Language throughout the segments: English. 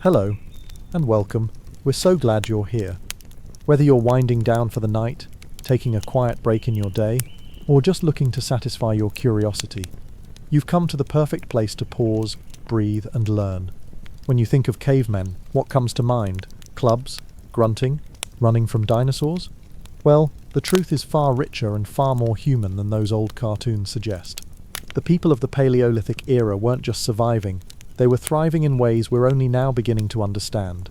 Hello, and welcome. We're so glad you're here. Whether you're winding down for the night, taking a quiet break in your day, or just looking to satisfy your curiosity, you've come to the perfect place to pause, breathe, and learn. When you think of cavemen, what comes to mind? Clubs? Grunting? Running from dinosaurs? Well, the truth is far richer and far more human than those old cartoons suggest. The people of the Paleolithic era weren't just surviving, they were thriving in ways we're only now beginning to understand.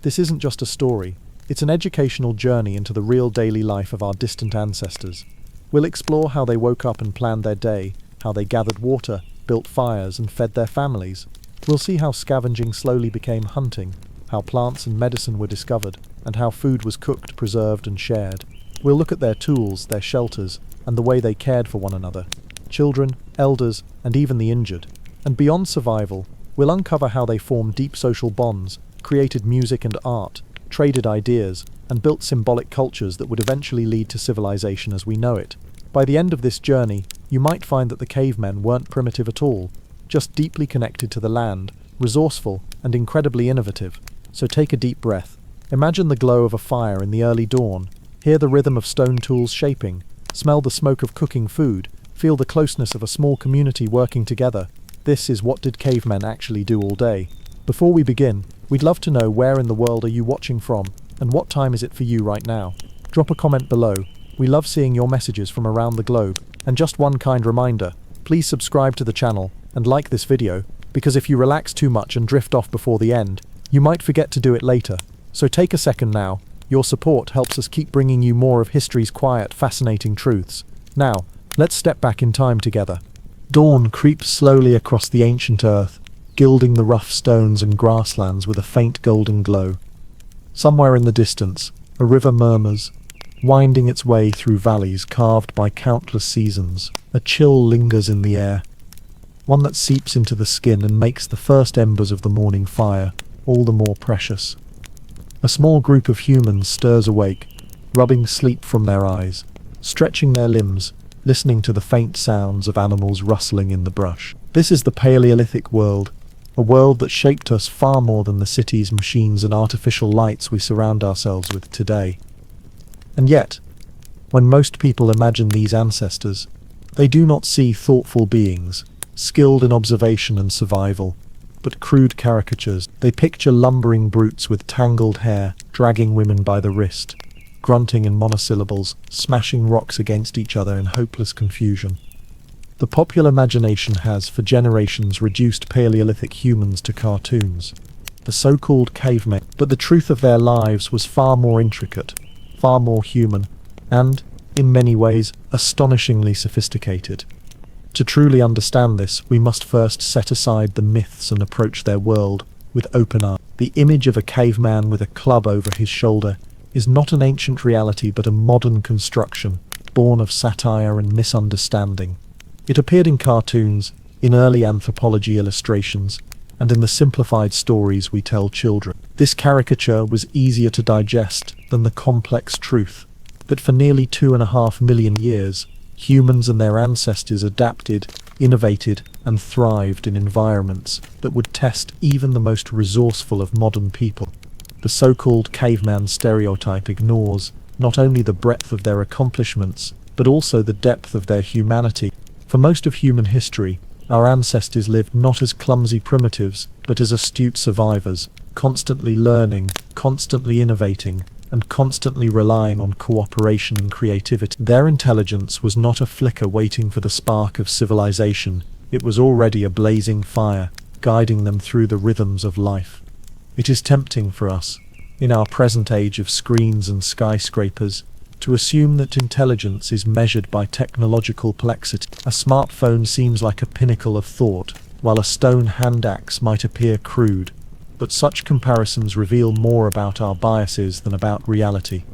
This isn't just a story, it's an educational journey into the real daily life of our distant ancestors. We'll explore how they woke up and planned their day, how they gathered water, built fires, and fed their families. We'll see how scavenging slowly became hunting, how plants and medicine were discovered, and how food was cooked, preserved, and shared. We'll look at their tools, their shelters, and the way they cared for one another. Children, elders, and even the injured. And beyond survival, we'll uncover how they formed deep social bonds, created music and art, traded ideas, and built symbolic cultures that would eventually lead to civilization as we know it. By the end of this journey, you might find that the cavemen weren't primitive at all, just deeply connected to the land, resourceful, and incredibly innovative. So take a deep breath. Imagine the glow of a fire in the early dawn. Hear the rhythm of stone tools shaping. Smell the smoke of cooking food. Feel the closeness of a small community working together. This is what did cavemen actually do all day. Before we begin, we'd love to know where in the world are you watching from, and what time is it for you right now. Drop a comment below. We love seeing your messages from around the globe. And just one kind reminder, please subscribe to the channel and like this video, because if you relax too much and drift off before the end, you might forget to do it later. So take a second now. Your support helps us keep bringing you more of history's quiet, fascinating truths. Now, let's step back in time together. Dawn creeps slowly across the ancient earth, gilding the rough stones and grasslands with a faint golden glow. Somewhere in the distance, a river murmurs, winding its way through valleys carved by countless seasons. A chill lingers in the air, one that seeps into the skin and makes the first embers of the morning fire all the more precious. A small group of humans stirs awake, rubbing sleep from their eyes, stretching their limbs, listening to the faint sounds of animals rustling in the brush. This is the Paleolithic world, a world that shaped us far more than the cities, machines, and artificial lights we surround ourselves with today. And yet, when most people imagine these ancestors, they do not see thoughtful beings, skilled in observation and survival, but crude caricatures. They picture lumbering brutes with tangled hair, dragging women by the wrist, grunting in monosyllables, smashing rocks against each other in hopeless confusion. The popular imagination has, for generations, reduced Paleolithic humans to cartoons, the so-called cavemen, but the truth of their lives was far more intricate, far more human, and, in many ways, astonishingly sophisticated. To truly understand this, we must first set aside the myths and approach their world with open eyes. The image of a caveman with a club over his shoulder is not an ancient reality but a modern construction, born of satire and misunderstanding. It appeared in cartoons, in early anthropology illustrations, and in the simplified stories we tell children. This caricature was easier to digest than the complex truth that for nearly 2.5 million years, humans and their ancestors adapted, innovated, and thrived in environments that would test even the most resourceful of modern people. The so-called caveman stereotype ignores not only the breadth of their accomplishments, but also the depth of their humanity. For most of human history, our ancestors lived not as clumsy primitives, but as astute survivors, constantly learning, constantly innovating, and constantly relying on cooperation and creativity. Their intelligence was not a flicker waiting for the spark of civilization, it was already a blazing fire, guiding them through the rhythms of life. It is tempting for us, in our present age of screens and skyscrapers, to assume that intelligence is measured by technological complexity. A smartphone seems like a pinnacle of thought, while a stone hand axe might appear crude, but such comparisons reveal more about our biases than about reality.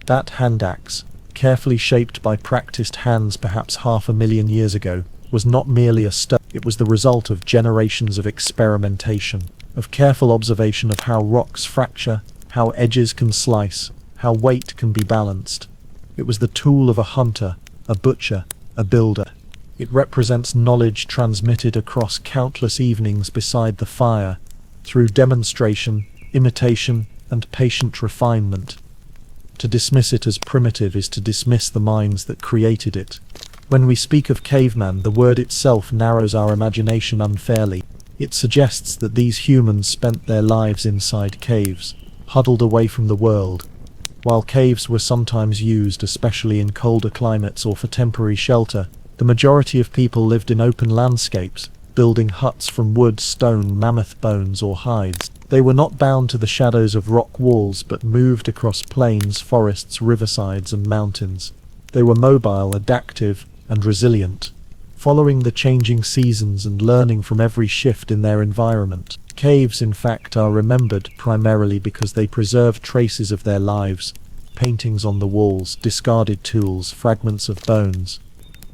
That hand axe, carefully shaped by practiced hands perhaps 500,000 years ago, was not merely a stone, it was the result of generations of experimentation, of careful observation of how rocks fracture, how edges can slice, how weight can be balanced. It was the tool of a hunter, a butcher, a builder. It represents knowledge transmitted across countless evenings beside the fire, through demonstration, imitation, and patient refinement. To dismiss it as primitive is to dismiss the minds that created it. When we speak of caveman, the word itself narrows our imagination unfairly. It suggests that these humans spent their lives inside caves, huddled away from the world. While caves were sometimes used, especially in colder climates or for temporary shelter, the majority of people lived in open landscapes, building huts from wood, stone, mammoth bones, or hides. They were not bound to the shadows of rock walls, but moved across plains, forests, riversides, and mountains. They were mobile, adaptive, and resilient, following the changing seasons and learning from every shift in their environment. Caves, in fact, are remembered primarily because they preserve traces of their lives, paintings on the walls, discarded tools, fragments of bones.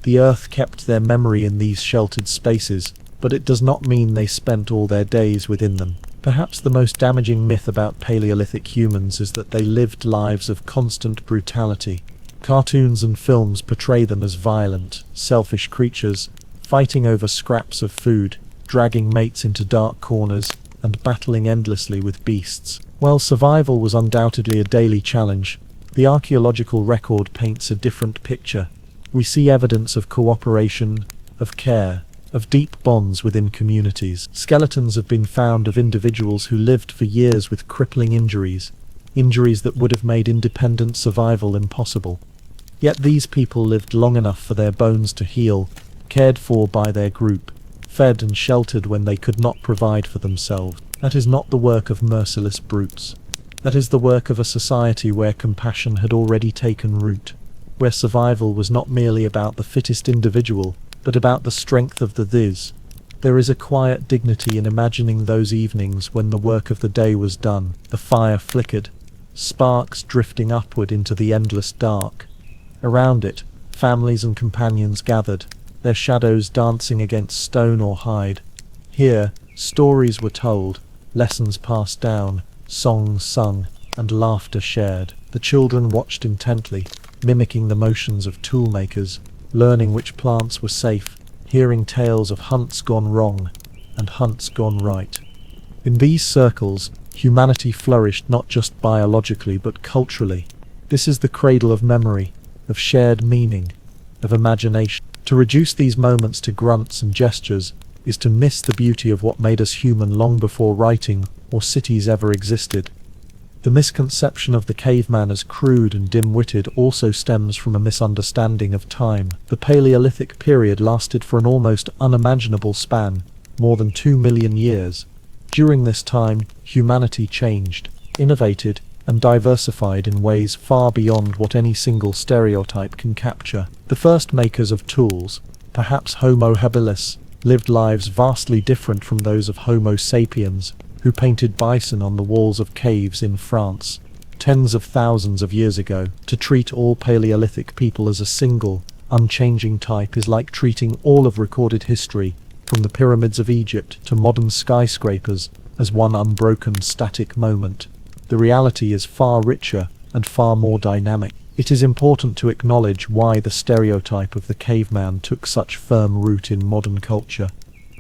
The earth kept their memory in these sheltered spaces, but it does not mean they spent all their days within them. Perhaps the most damaging myth about Paleolithic humans is that they lived lives of constant brutality. Cartoons and films portray them as violent, selfish creatures, fighting over scraps of food, dragging mates into dark corners, and battling endlessly with beasts. While survival was undoubtedly a daily challenge, the archaeological record paints a different picture. We see evidence of cooperation, of care, of deep bonds within communities. Skeletons have been found of individuals who lived for years with crippling injuries that would have made independent survival impossible. Yet these people lived long enough for their bones to heal, cared for by their group, fed and sheltered when they could not provide for themselves. That is not the work of merciless brutes. That is the work of a society where compassion had already taken root, where survival was not merely about the fittest individual, but about the strength of the thys. There is a quiet dignity in imagining those evenings when the work of the day was done. The fire flickered, sparks drifting upward into the endless dark. Around it, families and companions gathered, their shadows dancing against stone or hide. Here, stories were told, lessons passed down, songs sung, and laughter shared. The children watched intently, mimicking the motions of toolmakers, learning which plants were safe, hearing tales of hunts gone wrong and hunts gone right. In these circles, humanity flourished not just biologically but culturally. This is the cradle of memory, of shared meaning, of imagination. To reduce these moments to grunts and gestures is to miss the beauty of what made us human long before writing or cities ever existed. The misconception of the caveman as crude and dim-witted also stems from a misunderstanding of time. The Paleolithic period lasted for an almost unimaginable span, more than 2 million years. During this time, humanity changed, innovated, and diversified in ways far beyond what any single stereotype can capture. The first makers of tools, perhaps Homo habilis, lived lives vastly different from those of Homo sapiens, who painted bison on the walls of caves in France, tens of thousands of years ago. To treat all Paleolithic people as a single, unchanging type is like treating all of recorded history, from the pyramids of Egypt to modern skyscrapers, as one unbroken static moment. The reality is far richer and far more dynamic. It is important to acknowledge why the stereotype of the caveman took such firm root in modern culture.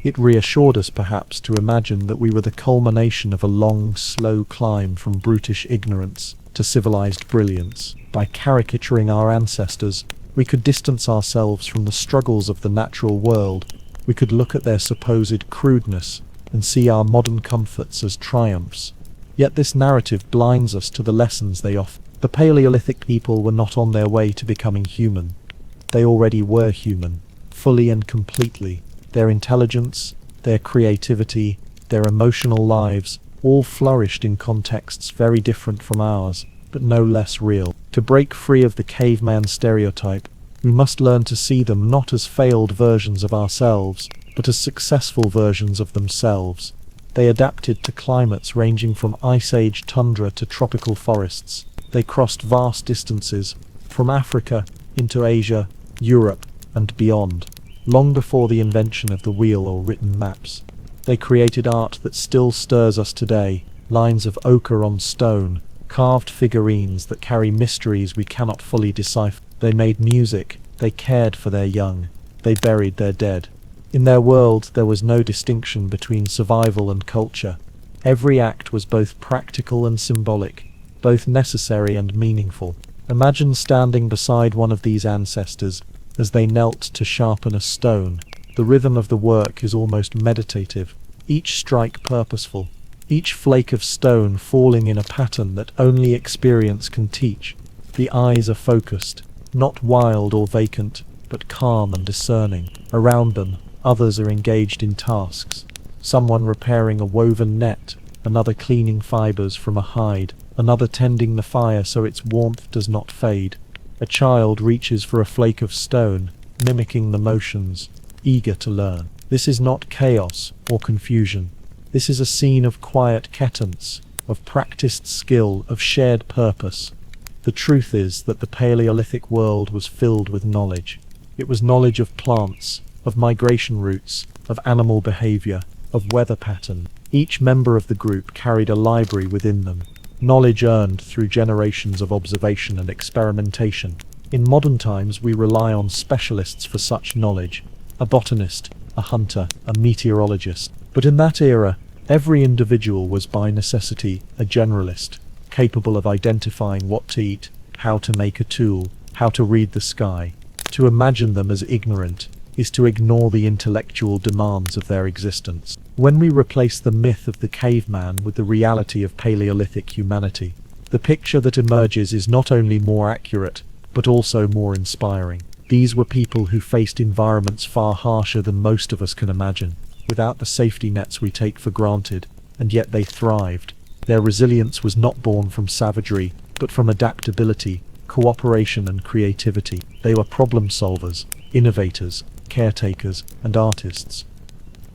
It reassured us perhaps to imagine that we were the culmination of a long, slow climb from brutish ignorance to civilized brilliance. By caricaturing our ancestors, we could distance ourselves from the struggles of the natural world. We could look at their supposed crudeness and see our modern comforts as triumphs. Yet this narrative blinds us to the lessons they offer. The Paleolithic people were not on their way to becoming human. They already were human, fully and completely. Their intelligence, their creativity, their emotional lives, all flourished in contexts very different from ours, but no less real. To break free of the caveman stereotype, we must learn to see them not as failed versions of ourselves, but as successful versions of themselves. They adapted to climates ranging from Ice Age tundra to tropical forests. They crossed vast distances, from Africa into Asia, Europe, and beyond, long before the invention of the wheel or written maps. They created art that still stirs us today, lines of ochre on stone, carved figurines that carry mysteries we cannot fully decipher. They made music, they cared for their young, they buried their dead. In their world there was no distinction between survival and culture. Every act was both practical and symbolic, both necessary and meaningful. Imagine standing beside one of these ancestors as they knelt to sharpen a stone. The rhythm of the work is almost meditative, each strike purposeful, each flake of stone falling in a pattern that only experience can teach. The eyes are focused, not wild or vacant, but calm and discerning. Around them, others are engaged in tasks. Someone repairing a woven net, another cleaning fibers from a hide, another tending the fire so its warmth does not fade. A child reaches for a flake of stone, mimicking the motions, eager to learn. This is not chaos or confusion. This is a scene of quiet cadence, of practiced skill, of shared purpose. The truth is that the Paleolithic world was filled with knowledge. It was knowledge of plants, of migration routes, of animal behavior, of weather pattern. Each member of the group carried a library within them, knowledge earned through generations of observation and experimentation. In modern times, we rely on specialists for such knowledge: a botanist, a hunter, a meteorologist. But in that era, every individual was by necessity a generalist, capable of identifying what to eat, how to make a tool, how to read the sky. To imagine them as ignorant is to ignore the intellectual demands of their existence. When we replace the myth of the caveman with the reality of Paleolithic humanity, the picture that emerges is not only more accurate, but also more inspiring. These were people who faced environments far harsher than most of us can imagine, without the safety nets we take for granted, and yet they thrived. Their resilience was not born from savagery, but from adaptability, cooperation and creativity. They were problem solvers, innovators, caretakers, and artists.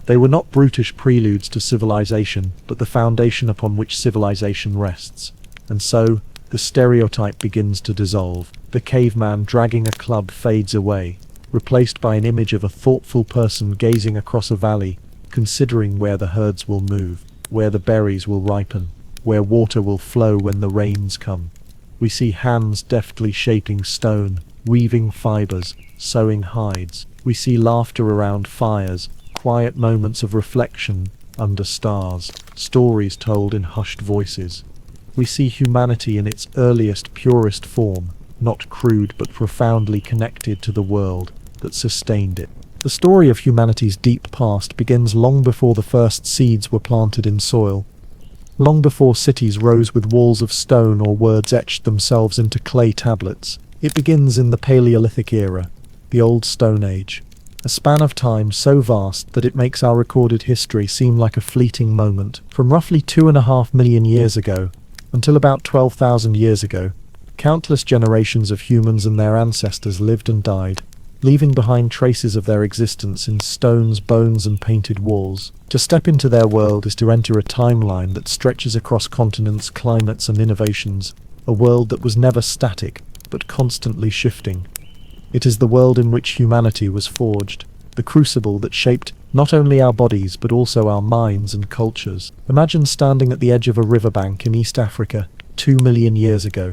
They were not brutish preludes to civilization, but the foundation upon which civilization rests. And so, the stereotype begins to dissolve. The caveman dragging a club fades away, replaced by an image of a thoughtful person gazing across a valley, considering where the herds will move, where the berries will ripen, where water will flow when the rains come. We see hands deftly shaping stone, weaving fibers, sewing hides. We see laughter around fires, quiet moments of reflection under stars, stories told in hushed voices. We see humanity in its earliest, purest form, not crude but profoundly connected to the world that sustained it. The story of humanity's deep past begins long before the first seeds were planted in soil, long before cities rose with walls of stone or words etched themselves into clay tablets. It begins in the Paleolithic era, the Old Stone Age, a span of time so vast that it makes our recorded history seem like a fleeting moment. From roughly 2.5 million years ago until about 12,000 years ago, countless generations of humans and their ancestors lived and died, leaving behind traces of their existence in stones, bones, and painted walls. To step into their world is to enter a timeline that stretches across continents, climates, and innovations, a world that was never static, but constantly shifting. It is the world in which humanity was forged, the crucible that shaped not only our bodies but also our minds and cultures. Imagine standing at the edge of a riverbank in East Africa 2 million years ago.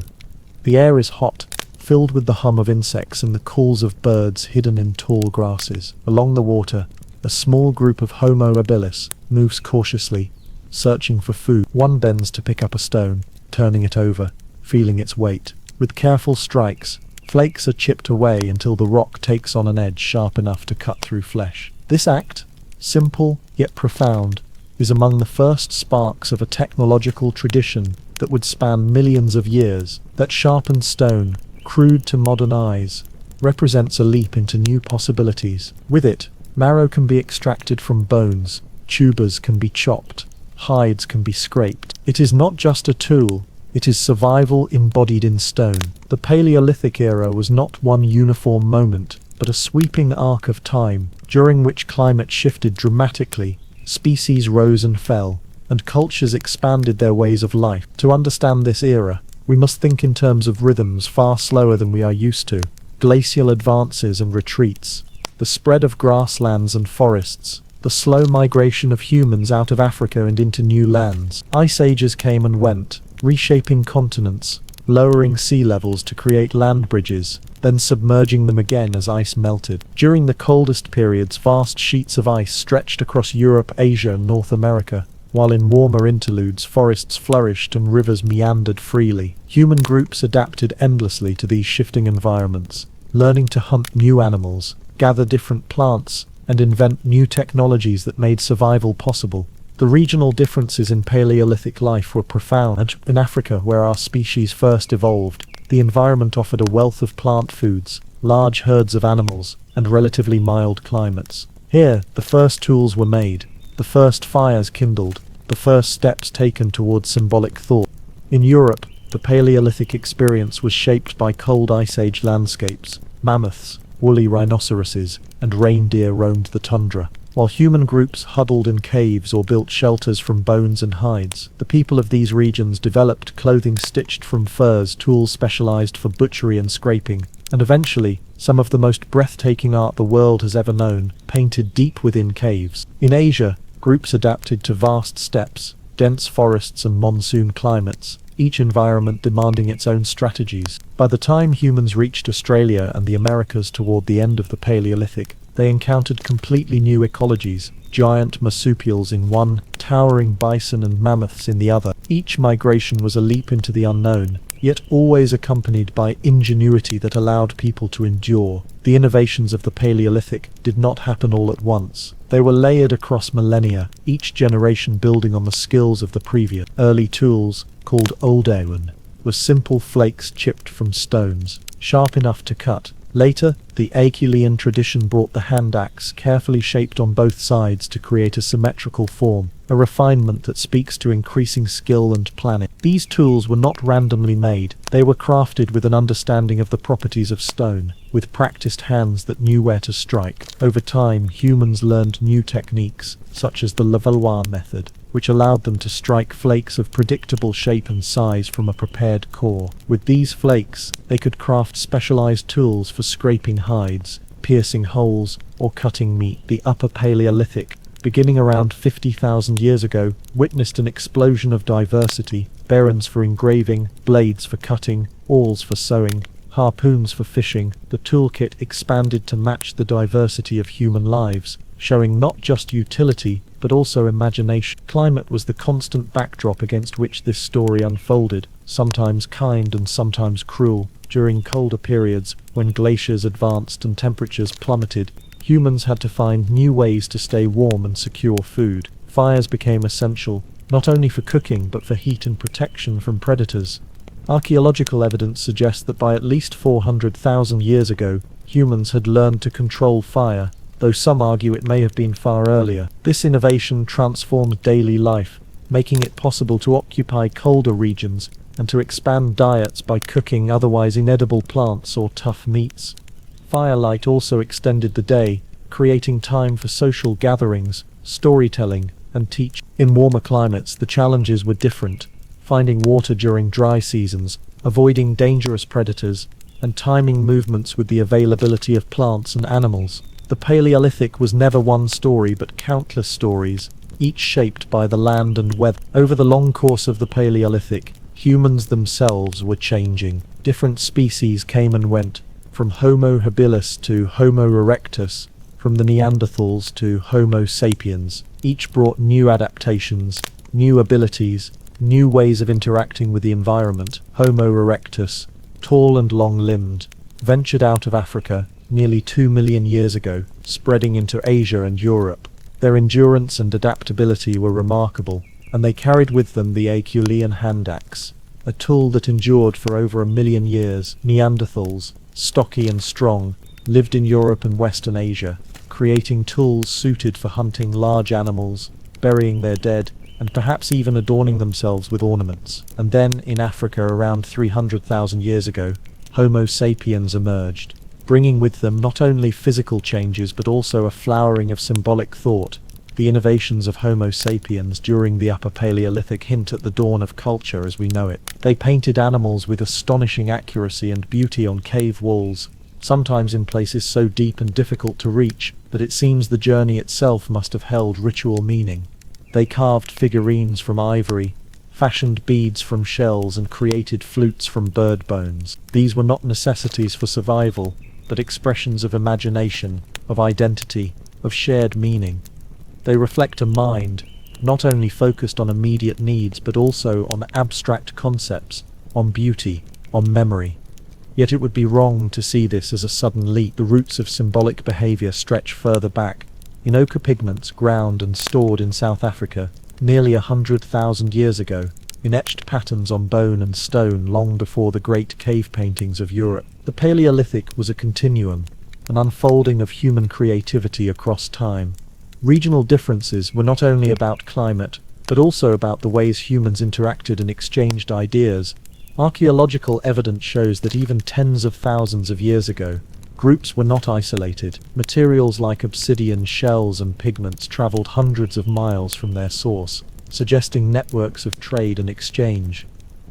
The air is hot, filled with the hum of insects and the calls of birds hidden in tall grasses. Along the water, a small group of Homo habilis moves cautiously, searching for food. One bends to pick up a stone, turning it over, feeling its weight. With careful strikes, flakes are chipped away until the rock takes on an edge sharp enough to cut through flesh. This act, simple yet profound, is among the first sparks of a technological tradition that would span millions of years. That sharpened stone, crude to modern eyes, represents a leap into new possibilities. With it, marrow can be extracted from bones, tubers can be chopped, hides can be scraped. It is not just a tool, it is survival embodied in stone. The Paleolithic era was not one uniform moment, but a sweeping arc of time, during which climate shifted dramatically, species rose and fell, and cultures expanded their ways of life. To understand this era, we must think in terms of rhythms far slower than we are used to. Glacial advances and retreats, the spread of grasslands and forests, the slow migration of humans out of Africa and into new lands. Ice ages came and went, reshaping continents, lowering sea levels to create land bridges, then submerging them again as ice melted. During the coldest periods, vast sheets of ice stretched across Europe, Asia, and North America, while in warmer interludes forests flourished and rivers meandered freely. Human groups adapted endlessly to these shifting environments, learning to hunt new animals, gather different plants, and invent new technologies that made survival possible. The regional differences in Paleolithic life were profound. In Africa, where our species first evolved, the environment offered a wealth of plant foods, large herds of animals, and relatively mild climates. Here, the first tools were made, the first fires kindled, the first steps taken towards symbolic thought. In Europe, the Paleolithic experience was shaped by cold Ice Age landscapes. Mammoths, woolly rhinoceroses, and reindeer roamed the tundra, while human groups huddled in caves or built shelters from bones and hides. The people of these regions developed clothing stitched from furs, tools specialized for butchery and scraping, and eventually, some of the most breathtaking art the world has ever known, painted deep within caves. In Asia, groups adapted to vast steppes, dense forests and monsoon climates, each environment demanding its own strategies. By the time humans reached Australia and the Americas toward the end of the Paleolithic, they encountered completely new ecologies, giant marsupials in one, towering bison and mammoths in the other. Each migration was a leap into the unknown, yet always accompanied by ingenuity that allowed people to endure. The innovations of the Paleolithic did not happen all at once. They were layered across millennia, each generation building on the skills of the previous. Early tools, called oldewen, were simple flakes chipped from stones, sharp enough to cut. Later, the Acheulean tradition brought the hand axe, carefully shaped on both sides to create a symmetrical form, a refinement that speaks to increasing skill and planning. These tools were not randomly made, they were crafted with an understanding of the properties of stone, with practiced hands that knew where to strike. Over time, humans learned new techniques, such as the Levallois method, which allowed them to strike flakes of predictable shape and size from a prepared core. With these flakes, they could craft specialized tools for scraping hides, piercing holes, or cutting meat. The Upper Paleolithic, beginning around 50,000 years ago, witnessed an explosion of diversity: berrens for engraving, blades for cutting, awls for sewing, harpoons for fishing. The toolkit expanded to match the diversity of human lives, showing not just utility, but also imagination. Climate was the constant backdrop against which this story unfolded, sometimes kind and sometimes cruel. During colder periods, when glaciers advanced and temperatures plummeted, humans had to find new ways to stay warm and secure food. Fires became essential, not only for cooking but for heat and protection from predators. Archaeological evidence suggests that by at least 400,000 years ago, humans had learned to control fire, though some argue it may have been far earlier. This innovation transformed daily life, making it possible to occupy colder regions and to expand diets by cooking otherwise inedible plants or tough meats. Firelight also extended the day, creating time for social gatherings, storytelling, and teaching. In warmer climates, the challenges were different: finding water during dry seasons, avoiding dangerous predators, and timing movements with the availability of plants and animals. The Paleolithic was never one story but countless stories, each shaped by the land and weather. Over the long course of the Paleolithic, humans themselves were changing. Different species came and went, from Homo habilis to Homo erectus, from the Neanderthals to Homo sapiens. Each brought new adaptations, new abilities, new ways of interacting with the environment. Homo erectus, tall and long-limbed, ventured out of Africa nearly 2 million years ago, spreading into Asia and Europe. Their endurance and adaptability were remarkable, and they carried with them the Acheulean hand axe, a tool that endured for over 1 million years. Neanderthals, stocky and strong, lived in Europe and Western Asia, creating tools suited for hunting large animals, burying their dead, and perhaps even adorning themselves with ornaments. And then, in Africa around 300,000 years ago, Homo sapiens emerged, bringing with them not only physical changes but also a flowering of symbolic thought. The innovations of Homo sapiens during the Upper Paleolithic hint at the dawn of culture as we know it. They painted animals with astonishing accuracy and beauty on cave walls, sometimes in places so deep and difficult to reach that it seems the journey itself must have held ritual meaning. They carved figurines from ivory, fashioned beads from shells, and created flutes from bird bones. These were not necessities for survival, but expressions of imagination, of identity, of shared meaning. They reflect a mind, not only focused on immediate needs but also on abstract concepts, on beauty, on memory. Yet it would be wrong to see this as a sudden leap. The roots of symbolic behavior stretch further back. In ochre pigments ground and stored in South Africa nearly 100,000 years ago, in etched patterns on bone and stone long before the great cave paintings of Europe. The Paleolithic was a continuum, an unfolding of human creativity across time. Regional differences were not only about climate, but also about the ways humans interacted and exchanged ideas. Archaeological evidence shows that even tens of thousands of years ago, groups were not isolated. Materials like obsidian shells and pigments traveled hundreds of miles from their source, suggesting networks of trade and exchange.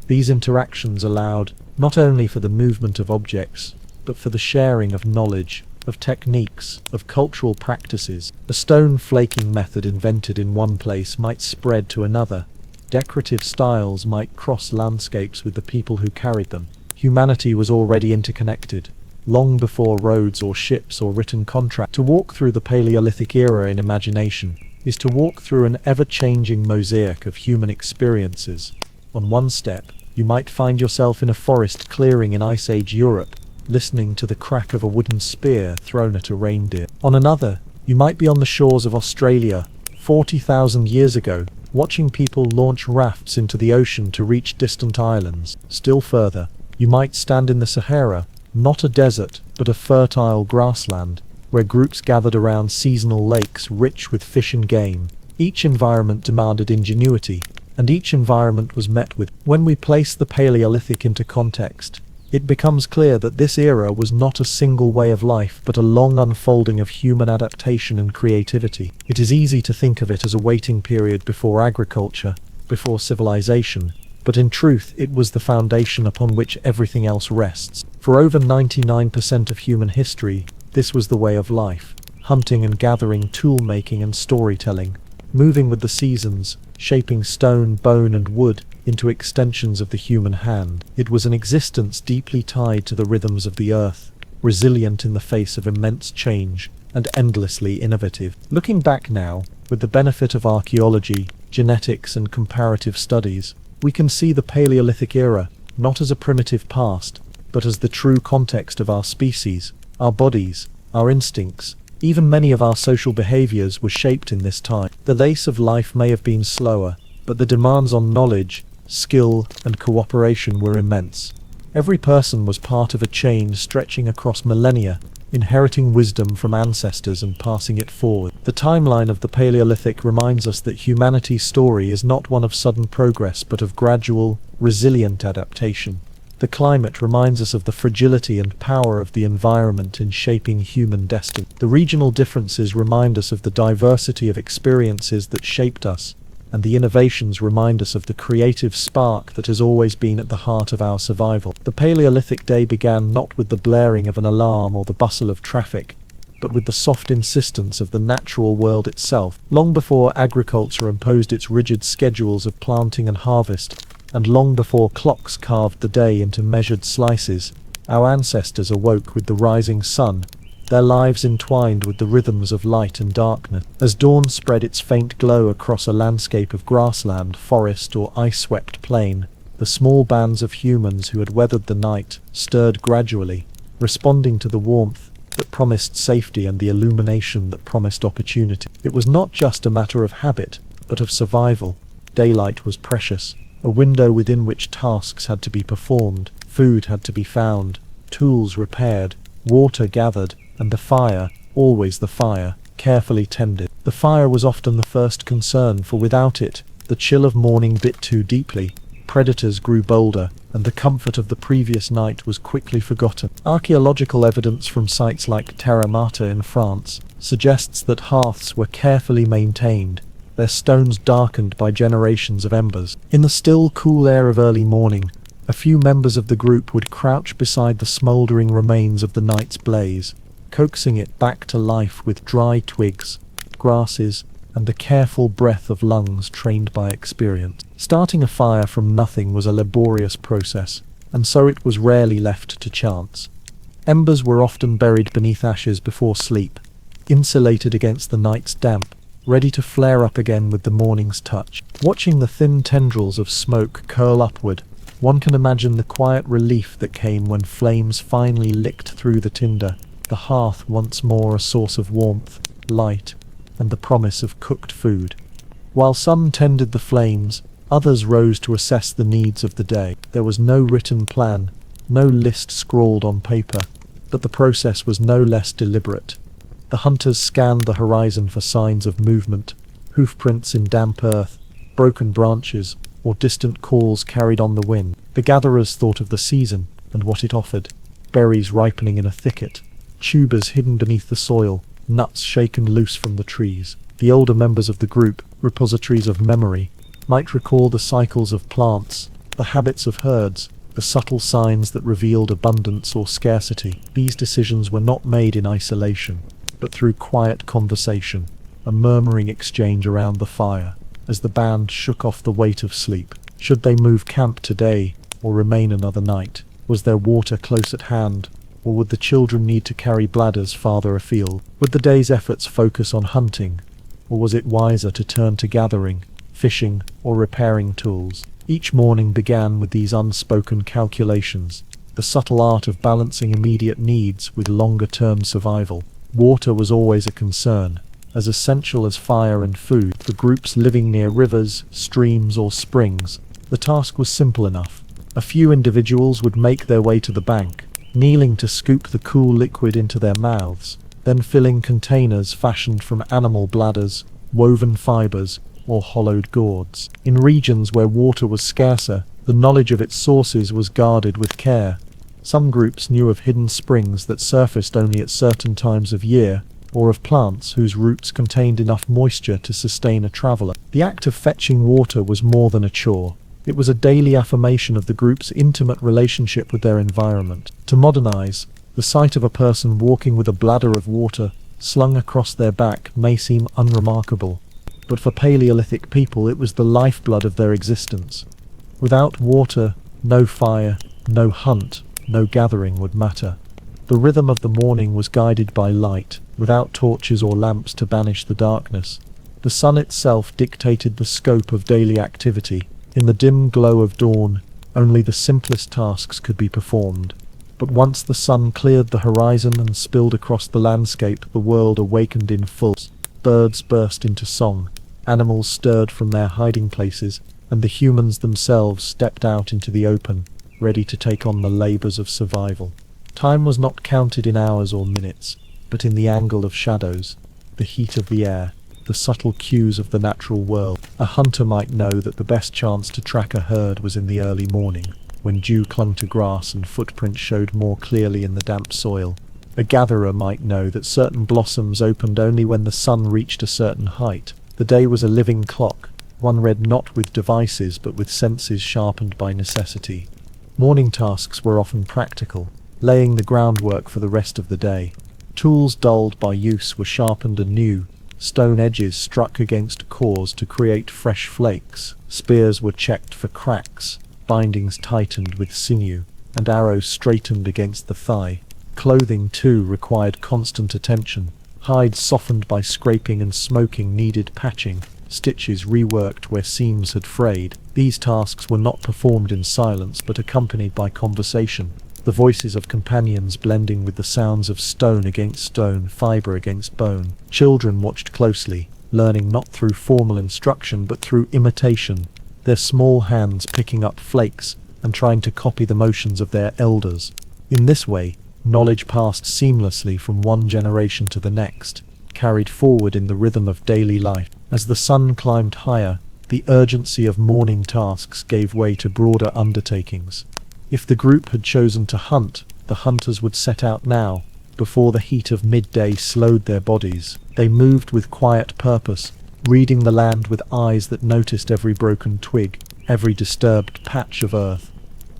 These interactions allowed not only for the movement of objects, but for the sharing of knowledge, of techniques, of cultural practices. A stone flaking method invented in one place might spread to another. Decorative styles might cross landscapes with the people who carried them. Humanity was already interconnected, long before roads or ships or written contracts. To walk through the Paleolithic era in imagination is to walk through an ever-changing mosaic of human experiences. On one step, you might find yourself in a forest clearing in Ice Age Europe, listening to the crack of a wooden spear thrown at a reindeer. On another, you might be on the shores of Australia, 40,000 years ago, watching people launch rafts into the ocean to reach distant islands. Still further, you might stand in the Sahara, not a desert, but a fertile grassland, where groups gathered around seasonal lakes rich with fish and game. Each environment demanded ingenuity, and each environment was met with. When we place the Paleolithic into context, it becomes clear that this era was not a single way of life but a long unfolding of human adaptation and creativity. It is easy to think of it as a waiting period before agriculture, before civilization, but in truth it was the foundation upon which everything else rests. For over 99% of human history, this was the way of life: hunting and gathering, tool-making and storytelling, moving with the seasons, shaping stone, bone and wood into extensions of the human hand. It was an existence deeply tied to the rhythms of the earth, resilient in the face of immense change, and endlessly innovative. Looking back now, with the benefit of archaeology, genetics and comparative studies, we can see the Paleolithic era not as a primitive past, but as the true context of our species, our bodies, our instincts. Even many of our social behaviors were shaped in this time. The pace of life may have been slower, but the demands on knowledge, skill, and cooperation were immense. Every person was part of a chain stretching across millennia, inheriting wisdom from ancestors and passing it forward. The timeline of the Paleolithic reminds us that humanity's story is not one of sudden progress but of gradual, resilient adaptation. The climate reminds us of the fragility and power of the environment in shaping human destiny. The regional differences remind us of the diversity of experiences that shaped us, and the innovations remind us of the creative spark that has always been at the heart of our survival. The Paleolithic day began not with the blaring of an alarm or the bustle of traffic, but with the soft insistence of the natural world itself. Long before agriculture imposed its rigid schedules of planting and harvest, and long before clocks carved the day into measured slices, our ancestors awoke with the rising sun, their lives entwined with the rhythms of light and darkness. As dawn spread its faint glow across a landscape of grassland, forest, or ice-swept plain, the small bands of humans who had weathered the night stirred gradually, responding to the warmth that promised safety and the illumination that promised opportunity. It was not just a matter of habit, but of survival. Daylight was precious, a window within which tasks had to be performed, food had to be found, tools repaired, water gathered, and the fire, always the fire, carefully tended. The fire was often the first concern, for without it, the chill of morning bit too deeply, predators grew bolder, and the comfort of the previous night was quickly forgotten. Archaeological evidence from sites like Terra Mata in France suggests that hearths were carefully maintained, their stones darkened by generations of embers. In the still, cool air of early morning, a few members of the group would crouch beside the smouldering remains of the night's blaze, coaxing it back to life with dry twigs, grasses, and the careful breath of lungs trained by experience. Starting a fire from nothing was a laborious process, and so it was rarely left to chance. Embers were often buried beneath ashes before sleep, insulated against the night's damp, ready to flare up again with the morning's touch. Watching the thin tendrils of smoke curl upward, one can imagine the quiet relief that came when flames finally licked through the tinder, the hearth once more a source of warmth, light, and the promise of cooked food. While some tended the flames, others rose to assess the needs of the day. There was no written plan, no list scrawled on paper, but the process was no less deliberate. The hunters scanned the horizon for signs of movement, hoofprints in damp earth, broken branches, or distant calls carried on the wind. The gatherers thought of the season and what it offered: berries ripening in a thicket, tubers hidden beneath the soil, nuts shaken loose from the trees. The older members of the group, repositories of memory, might recall the cycles of plants, the habits of herds, the subtle signs that revealed abundance or scarcity. These decisions were not made in isolation, but through quiet conversation, a murmuring exchange around the fire, as the band shook off the weight of sleep. Should they move camp today, or remain another night? Was there water close at hand, or would the children need to carry bladders farther afield? Would the day's efforts focus on hunting, or was it wiser to turn to gathering, fishing, or repairing tools? Each morning began with these unspoken calculations, the subtle art of balancing immediate needs with longer-term survival. Water was always a concern, as essential as fire and food. For groups living near rivers, streams, or springs, the task was simple enough. A few individuals would make their way to the bank, kneeling to scoop the cool liquid into their mouths, then filling containers fashioned from animal bladders, woven fibers, or hollowed gourds. In regions where water was scarcer, the knowledge of its sources was guarded with care. Some groups knew of hidden springs that surfaced only at certain times of year, or of plants whose roots contained enough moisture to sustain a traveler. The act of fetching water was more than a chore. It was a daily affirmation of the group's intimate relationship with their environment. To modernize, the sight of a person walking with a bladder of water slung across their back may seem unremarkable, but for Paleolithic people it was the lifeblood of their existence. Without water, no fire, no hunt, no gathering would matter. The rhythm of the morning was guided by light, without torches or lamps to banish the darkness. The sun itself dictated the scope of daily activity. In the dim glow of dawn, only the simplest tasks could be performed. But once the sun cleared the horizon and spilled across the landscape, the world awakened in full. Birds burst into song, animals stirred from their hiding places, and the humans themselves stepped out into the open, ready to take on the labors of survival. Time was not counted in hours or minutes, but in the angle of shadows, the heat of the air, the subtle cues of the natural world. A hunter might know that the best chance to track a herd was in the early morning, when dew clung to grass and footprints showed more clearly in the damp soil. A gatherer might know that certain blossoms opened only when the sun reached a certain height. The day was a living clock, one read not with devices but with senses sharpened by necessity. Morning tasks were often practical, laying the groundwork for the rest of the day. Tools dulled by use were sharpened anew, stone edges struck against cores to create fresh flakes, spears were checked for cracks, bindings tightened with sinew, and arrows straightened against the thigh. Clothing, too, required constant attention. Hides softened by scraping and smoking needed patching, stitches reworked where seams had frayed. These tasks were not performed in silence but accompanied by conversation, the voices of companions blending with the sounds of stone against stone, fibre against bone. Children watched closely, learning not through formal instruction but through imitation, their small hands picking up flakes and trying to copy the motions of their elders. In this way, knowledge passed seamlessly from one generation to the next, carried forward in the rhythm of daily life. As the sun climbed higher, the urgency of morning tasks gave way to broader undertakings. If the group had chosen to hunt, the hunters would set out now, before the heat of midday slowed their bodies. They moved with quiet purpose, reading the land with eyes that noticed every broken twig, every disturbed patch of earth.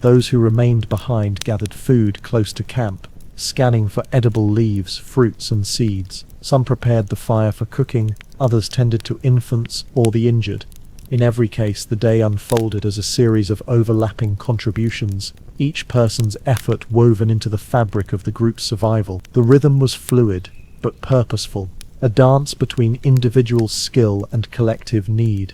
Those who remained behind gathered food close to camp, scanning for edible leaves, fruits, and seeds. Some prepared the fire for cooking, others tended to infants or the injured. In every case, the day unfolded as a series of overlapping contributions, each person's effort woven into the fabric of the group's survival. The rhythm was fluid, but purposeful, a dance between individual skill and collective need.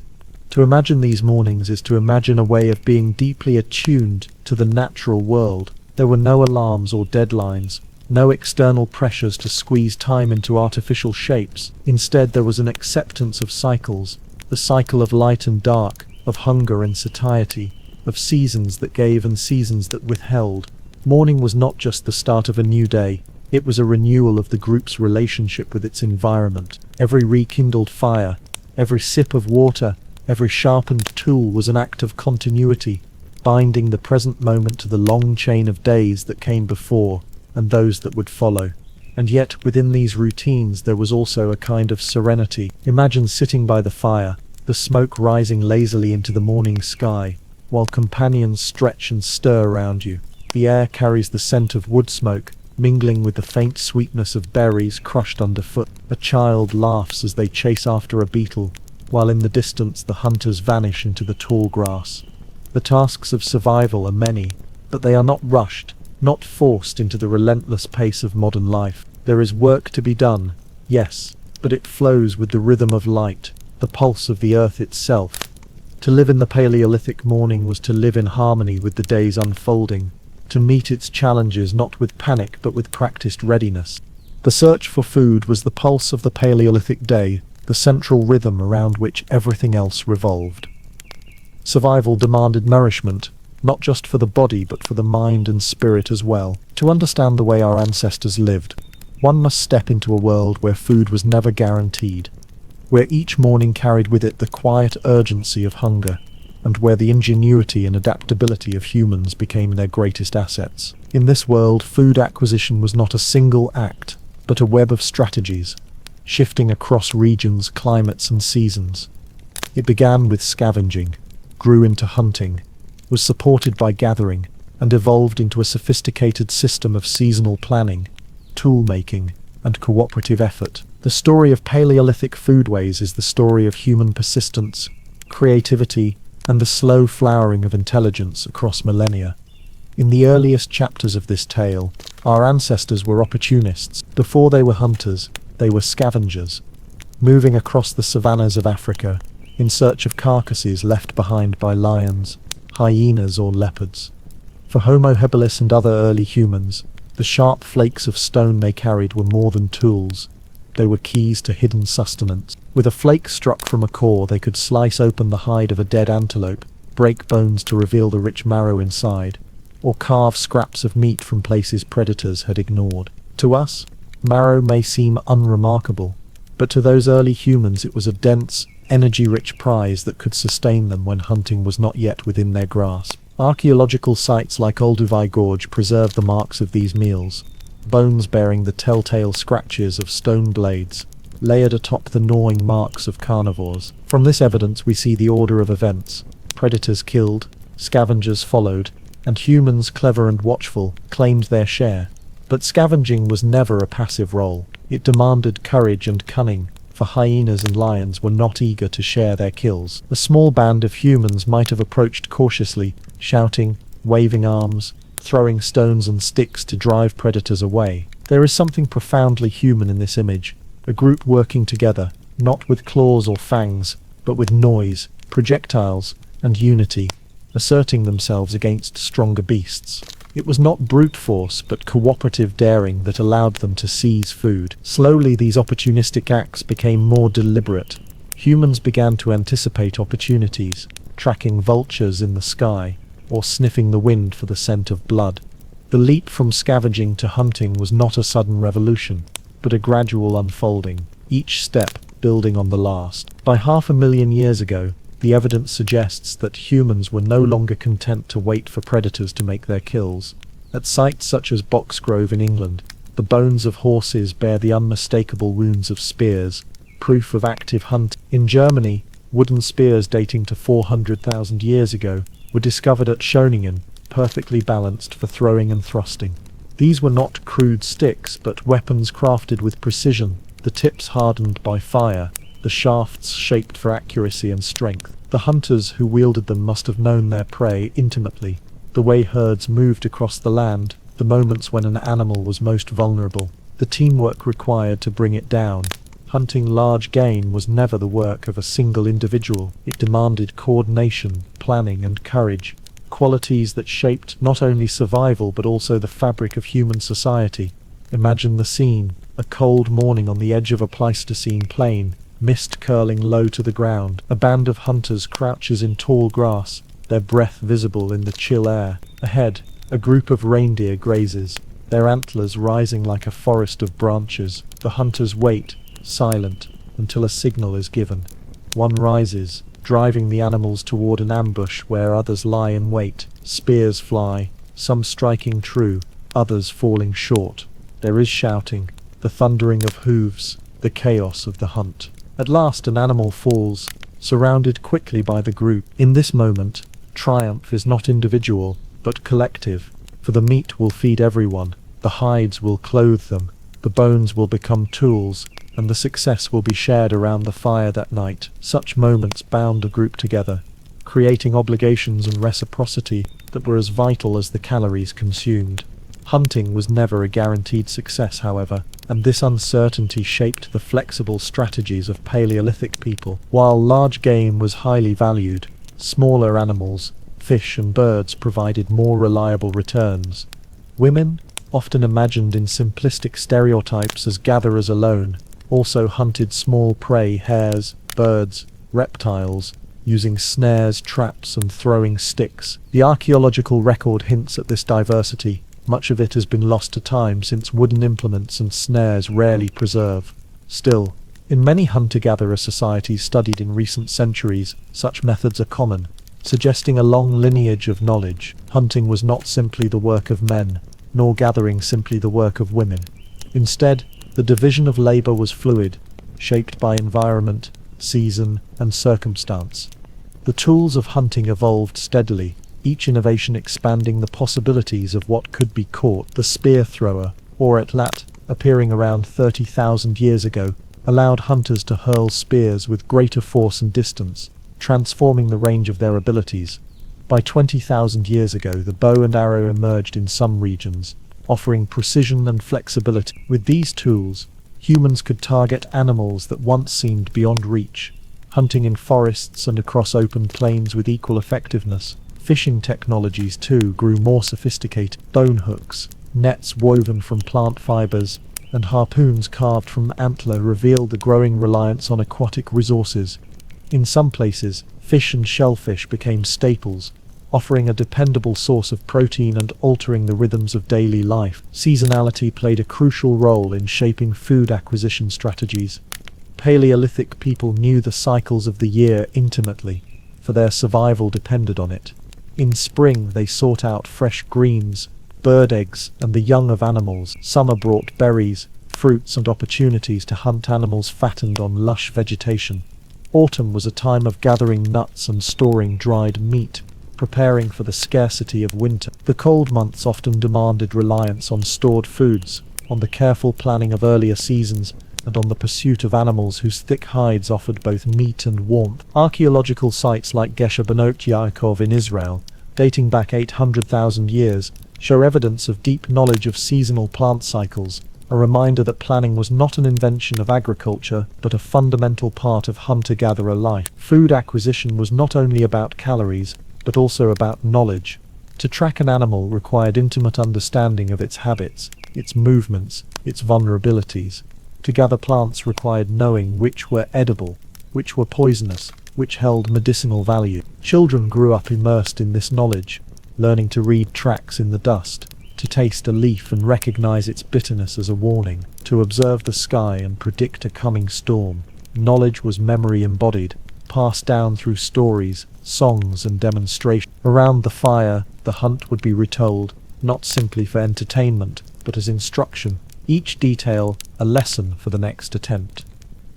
To imagine these mornings is to imagine a way of being deeply attuned to the natural world. There were no alarms or deadlines, no external pressures to squeeze time into artificial shapes. Instead, there was an acceptance of cycles, the cycle of light and dark, of hunger and satiety, of seasons that gave and seasons that withheld. Morning was not just the start of a new day, it was a renewal of the group's relationship with its environment. Every rekindled fire, every sip of water, every sharpened tool was an act of continuity, binding the present moment to the long chain of days that came before and those that would follow. And yet, within these routines there was also a kind of serenity. Imagine sitting by the fire, the smoke rising lazily into the morning sky, while companions stretch and stir around you. The air carries the scent of wood smoke, mingling with the faint sweetness of berries crushed underfoot. A child laughs as they chase after a beetle, while in the distance the hunters vanish into the tall grass. The tasks of survival are many, but they are not rushed, not forced into the relentless pace of modern life. There is work to be done, yes, but it flows with the rhythm of light, the pulse of the earth itself. To live in the Paleolithic morning was to live in harmony with the day's unfolding, to meet its challenges not with panic but with practiced readiness. The search for food was the pulse of the Paleolithic day, the central rhythm around which everything else revolved. Survival demanded nourishment, not just for the body but for the mind and spirit as well. To understand the way our ancestors lived, one must step into a world where food was never guaranteed, where each morning carried with it the quiet urgency of hunger, and where the ingenuity and adaptability of humans became their greatest assets. In this world, food acquisition was not a single act, but a web of strategies, shifting across regions, climates, and seasons. It began with scavenging, grew into hunting, was supported by gathering, and evolved into a sophisticated system of seasonal planning, tool-making, and cooperative effort. The story of Paleolithic foodways is the story of human persistence, creativity, and the slow flowering of intelligence across millennia. In the earliest chapters of this tale, our ancestors were opportunists. Before they were hunters, they were scavengers, moving across the savannas of Africa in search of carcasses left behind by lions, hyenas, or leopards. For Homo habilis and other early humans, the sharp flakes of stone they carried were more than tools. They were keys to hidden sustenance. With a flake struck from a core, they could slice open the hide of a dead antelope, break bones to reveal the rich marrow inside, or carve scraps of meat from places predators had ignored. To us, marrow may seem unremarkable, but to those early humans it was a dense, energy-rich prize that could sustain them when hunting was not yet within their grasp. Archaeological sites like Olduvai Gorge preserve the marks of these meals, bones bearing the telltale scratches of stone blades, layered atop the gnawing marks of carnivores. From this evidence we see the order of events. Predators killed, scavengers followed, and humans, clever and watchful, claimed their share. But scavenging was never a passive role. It demanded courage and cunning, for hyenas and lions were not eager to share their kills. A small band of humans might have approached cautiously, shouting, waving arms, throwing stones and sticks to drive predators away. There is something profoundly human in this image, a group working together, not with claws or fangs, but with noise, projectiles, and unity, asserting themselves against stronger beasts. It was not brute force, but cooperative daring that allowed them to seize food. Slowly, these opportunistic acts became more deliberate. Humans began to anticipate opportunities, tracking vultures in the sky, or sniffing the wind for the scent of blood. The leap from scavenging to hunting was not a sudden revolution, but a gradual unfolding, each step building on the last. By 500,000 years ago, the evidence suggests that humans were no longer content to wait for predators to make their kills. At sites such as Boxgrove in England, the bones of horses bear the unmistakable wounds of spears, proof of active hunting. In Germany, wooden spears dating to 400,000 years ago were discovered at Schoningen, perfectly balanced for throwing and thrusting. These were not crude sticks, but weapons crafted with precision, the tips hardened by fire, the shafts shaped for accuracy and strength. The hunters who wielded them must have known their prey intimately, the way herds moved across the land, the moments when an animal was most vulnerable, the teamwork required to bring it down. Hunting large game was never the work of a single individual. It demanded coordination, planning, and courage, qualities that shaped not only survival but also the fabric of human society. Imagine the scene: a cold morning on the edge of a Pleistocene plain, mist curling low to the ground. A band of hunters crouches in tall grass, their breath visible in the chill air. Ahead, a group of reindeer grazes, their antlers rising like a forest of branches. The hunters wait, silent, until a signal is given. One rises, driving the animals toward an ambush where others lie in wait. Spears fly, some striking true, others falling short. There is shouting, the thundering of hooves, the chaos of the hunt. At last an animal falls, surrounded quickly by the group. In this moment, triumph is not individual, but collective, for the meat will feed everyone, the hides will clothe them, the bones will become tools, and the success will be shared around the fire that night. Such moments bound the group together, creating obligations and reciprocity that were as vital as the calories consumed. Hunting was never a guaranteed success, however, and this uncertainty shaped the flexible strategies of Paleolithic people. While large game was highly valued, smaller animals, fish and birds provided more reliable returns. Women, often imagined in simplistic stereotypes as gatherers alone, also hunted small prey: hares, birds, reptiles, using snares, traps, and throwing sticks. The archaeological record hints at this diversity. Much of it has been lost to time since wooden implements and snares rarely preserve. Still, in many hunter-gatherer societies studied in recent centuries, such methods are common, suggesting a long lineage of knowledge. Hunting was not simply the work of men, nor gathering simply the work of women. Instead, the division of labor was fluid, shaped by environment, season, and circumstance. The tools of hunting evolved steadily, each innovation expanding the possibilities of what could be caught. The spear thrower, or atlat, appearing around 30,000 years ago, allowed hunters to hurl spears with greater force and distance, transforming the range of their abilities. By 20,000 years ago, the bow and arrow emerged in some regions, offering precision and flexibility. With these tools, humans could target animals that once seemed beyond reach, hunting in forests and across open plains with equal effectiveness. Fishing technologies too grew more sophisticated. Bone hooks, nets woven from plant fibers, and harpoons carved from antler revealed the growing reliance on aquatic resources. In some places, fish and shellfish became staples, offering a dependable source of protein and altering the rhythms of daily life. Seasonality played a crucial role in shaping food acquisition strategies. Paleolithic people knew the cycles of the year intimately, for their survival depended on it. In spring they sought out fresh greens, bird eggs, and the young of animals. Summer brought berries, fruits, and opportunities to hunt animals fattened on lush vegetation. Autumn was a time of gathering nuts and storing dried meat, preparing for the scarcity of winter. The cold months often demanded reliance on stored foods, on the careful planning of earlier seasons, and on the pursuit of animals whose thick hides offered both meat and warmth. Archaeological sites like Gesher Benot Yaakov in Israel, dating back 800,000 years, show evidence of deep knowledge of seasonal plant cycles, a reminder that planning was not an invention of agriculture, but a fundamental part of hunter-gatherer life. Food acquisition was not only about calories, but also about knowledge. To track an animal required intimate understanding of its habits, its movements, its vulnerabilities. To gather plants required knowing which were edible, which were poisonous, which held medicinal value. Children grew up immersed in this knowledge, learning to read tracks in the dust, to taste a leaf and recognize its bitterness as a warning, to observe the sky and predict a coming storm. Knowledge was memory embodied, passed down through stories, songs, and demonstration. Around the fire, the hunt would be retold, not simply for entertainment, but as instruction. Each detail a lesson for the next attempt.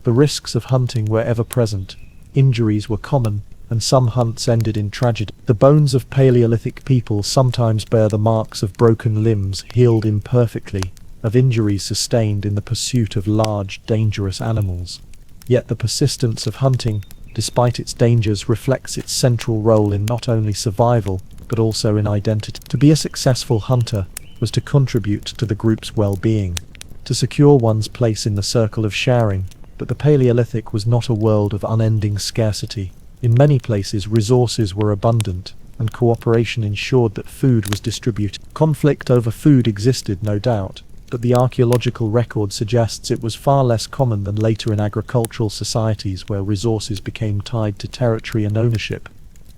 The risks of hunting were ever present, injuries were common, and some hunts ended in tragedy. The bones of Paleolithic people sometimes bear the marks of broken limbs healed imperfectly, of injuries sustained in the pursuit of large, dangerous animals. Yet the persistence of hunting, despite its dangers, reflects its central role in not only survival, but also in identity. To be a successful hunter was to contribute to the group's well-being, to secure one's place in the circle of sharing, But the Paleolithic was not a world of unending scarcity. In many places, resources were abundant, and cooperation ensured that food was distributed. Conflict over food existed, no doubt, but the archaeological record suggests it was far less common than later in agricultural societies where resources became tied to territory and ownership.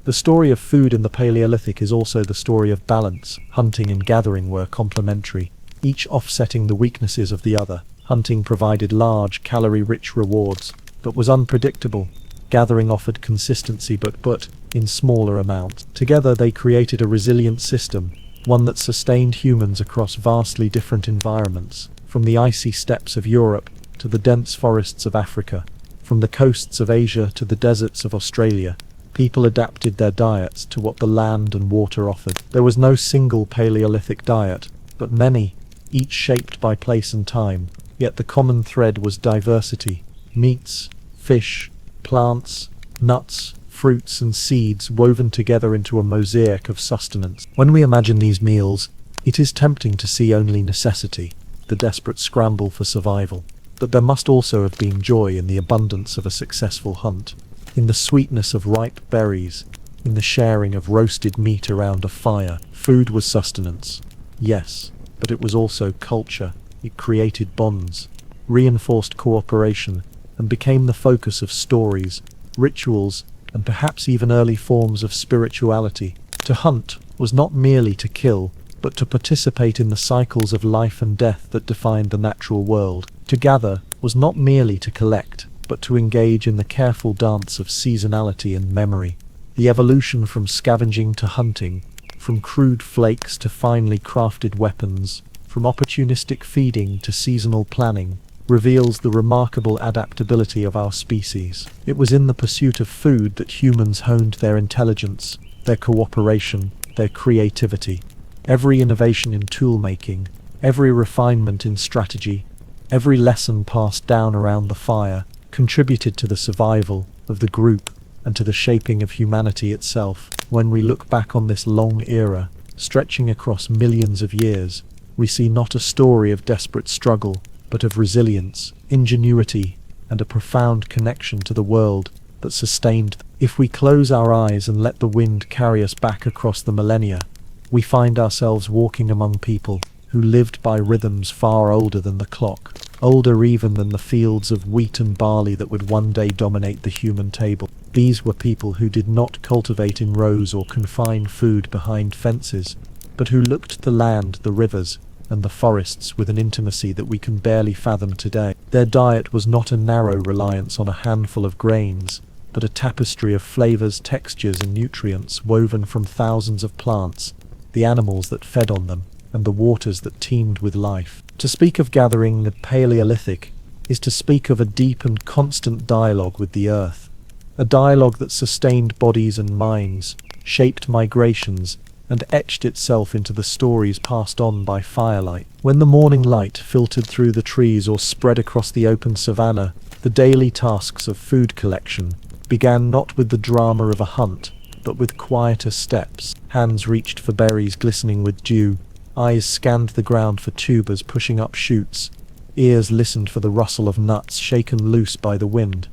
The story of food in the Paleolithic is also the story of balance. Hunting and gathering were complementary, each offsetting the weaknesses of the other. Hunting provided large, calorie-rich rewards, but was unpredictable. Gathering offered consistency but in smaller amounts. Together they created a resilient system, one that sustained humans across vastly different environments, from the icy steppes of Europe to the dense forests of Africa, from the coasts of Asia to the deserts of Australia. People adapted their diets to what the land and water offered. There was no single Paleolithic diet, but many, each shaped by place and time, yet the common thread was diversity. Meats, fish, plants, nuts, fruits and seeds woven together into a mosaic of sustenance. When we imagine these meals, it is tempting to see only necessity, the desperate scramble for survival. But there must also have been joy in the abundance of a successful hunt, in the sweetness of ripe berries, in the sharing of roasted meat around a fire. Food was sustenance, yes, but it was also culture. It created bonds, reinforced cooperation, and became the focus of stories, rituals, and perhaps even early forms of spirituality. To hunt was not merely to kill, but to participate in the cycles of life and death that defined the natural world. To gather was not merely to collect, but to engage in the careful dance of seasonality and memory. The evolution from scavenging to hunting, from crude flakes to finely crafted weapons, from opportunistic feeding to seasonal planning, reveals the remarkable adaptability of our species. It was in the pursuit of food that humans honed their intelligence, their cooperation, their creativity. Every innovation in tool-making, every refinement in strategy, every lesson passed down around the fire, contributed to the survival of the group and to the shaping of humanity itself. When we look back on this long era, stretching across millions of years, we see not a story of desperate struggle, but of resilience, ingenuity, and a profound connection to the world that sustained them. If we close our eyes and let the wind carry us back across the millennia, we find ourselves walking among people who lived by rhythms far older than the clock, older even than the fields of wheat and barley that would one day dominate the human table. These were people who did not cultivate in rows or confine food behind fences, but who looked at the land, the rivers, and the forests with an intimacy that we can barely fathom today. Their diet was not a narrow reliance on a handful of grains, but a tapestry of flavors, textures, and nutrients woven from thousands of plants, the animals that fed on them, and the waters that teemed with life. To speak of gathering the Paleolithic is to speak of a deep and constant dialogue with the earth, a dialogue that sustained bodies and minds, shaped migrations, and etched itself into the stories passed on by firelight. When the morning light filtered through the trees or spread across the open savanna, the daily tasks of food collection began not with the drama of a hunt, but with quieter steps. Hands reached for berries glistening with dew, eyes scanned the ground for tubers pushing up shoots, ears listened for the rustle of nuts shaken loose by the wind.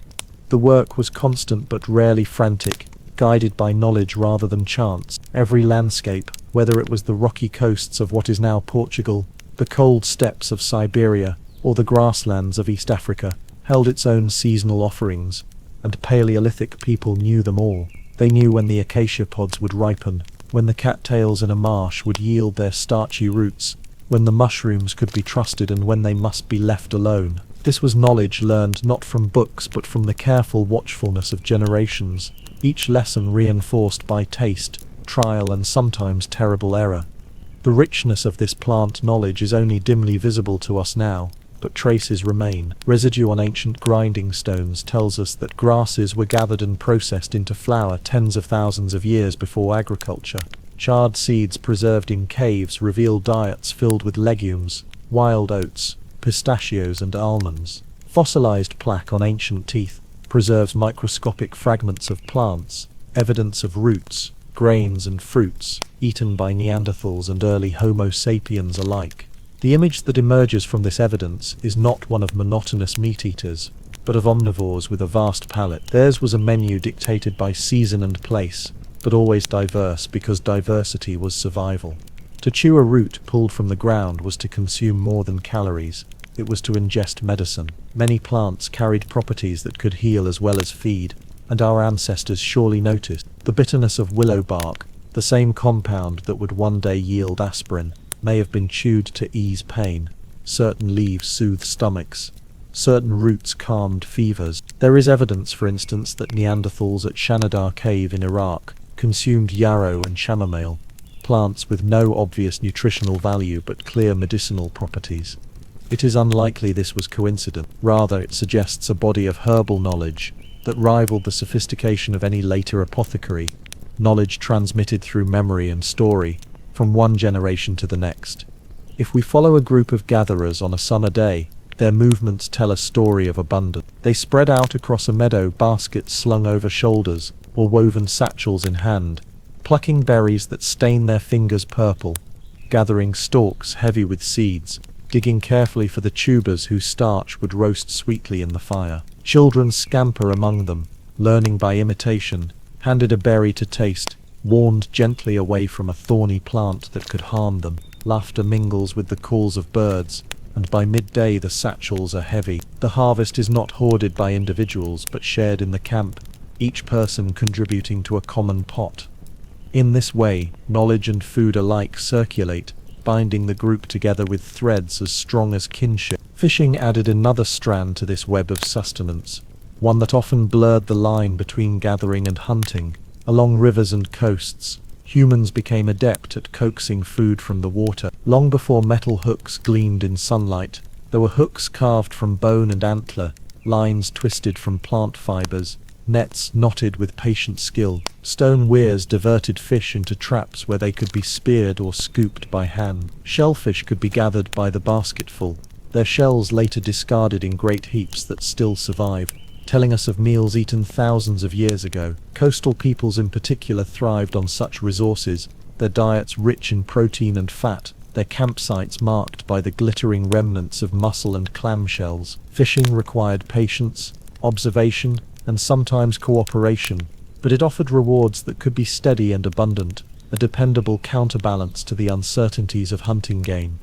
The work was constant but rarely frantic, guided by knowledge rather than chance. Every landscape, whether it was the rocky coasts of what is now Portugal, the cold steppes of Siberia, or the grasslands of East Africa, held its own seasonal offerings, and Paleolithic people knew them all. They knew when the acacia pods would ripen, when the cattails in a marsh would yield their starchy roots, when the mushrooms could be trusted and when they must be left alone. This was knowledge learned not from books but from the careful watchfulness of generations, each lesson reinforced by taste, trial, and sometimes terrible error. The richness of this plant knowledge is only dimly visible to us now, but traces remain. Residue on ancient grinding stones tells us that grasses were gathered and processed into flour tens of thousands of years before agriculture. Charred seeds preserved in caves reveal diets filled with legumes, wild oats, pistachios, and almonds. Fossilized plaque on ancient teeth preserves microscopic fragments of plants, evidence of roots, grains, and fruits, eaten by Neanderthals and early Homo sapiens alike. The image that emerges from this evidence is not one of monotonous meat-eaters, but of omnivores with a vast palate. Theirs was a menu dictated by season and place, but always diverse because diversity was survival. To chew a root pulled from the ground was to consume more than calories. It was to ingest medicine. Many plants carried properties that could heal as well as feed, and our ancestors surely noticed. The bitterness of willow bark, the same compound that would one day yield aspirin, may have been chewed to ease pain. Certain leaves soothed stomachs. Certain roots calmed fevers. There is evidence, for instance, that Neanderthals at Shanidar Cave in Iraq consumed yarrow and chamomile, plants with no obvious nutritional value but clear medicinal properties. It is unlikely this was coincident. Rather, it suggests a body of herbal knowledge that rivaled the sophistication of any later apothecary, knowledge transmitted through memory and story, from one generation to the next. If we follow a group of gatherers on a summer day, their movements tell a story of abundance. They spread out across a meadow, baskets slung over shoulders, or woven satchels in hand, plucking berries that stain their fingers purple, gathering stalks heavy with seeds, digging carefully for the tubers whose starch would roast sweetly in the fire. Children scamper among them, learning by imitation, handed a berry to taste, warned gently away from a thorny plant that could harm them. Laughter mingles with the calls of birds, and by midday the satchels are heavy. The harvest is not hoarded by individuals but shared in the camp, each person contributing to a common pot. In this way, knowledge and food alike circulate, binding the group together with threads as strong as kinship. Fishing added another strand to this web of sustenance, one that often blurred the line between gathering and hunting. Along rivers and coasts, humans became adept at coaxing food from the water. Long before metal hooks gleamed in sunlight, there were hooks carved from bone and antler, lines twisted from plant fibers, nets knotted with patient skill. Stone weirs diverted fish into traps where they could be speared or scooped by hand. Shellfish could be gathered by the basketful, their shells later discarded in great heaps that still survive, telling us of meals eaten thousands of years ago. Coastal peoples in particular thrived on such resources, their diets rich in protein and fat, their campsites marked by the glittering remnants of mussel and clam shells. Fishing required patience, observation, and sometimes cooperation, but it offered rewards that could be steady and abundant, a dependable counterbalance to the uncertainties of hunting game.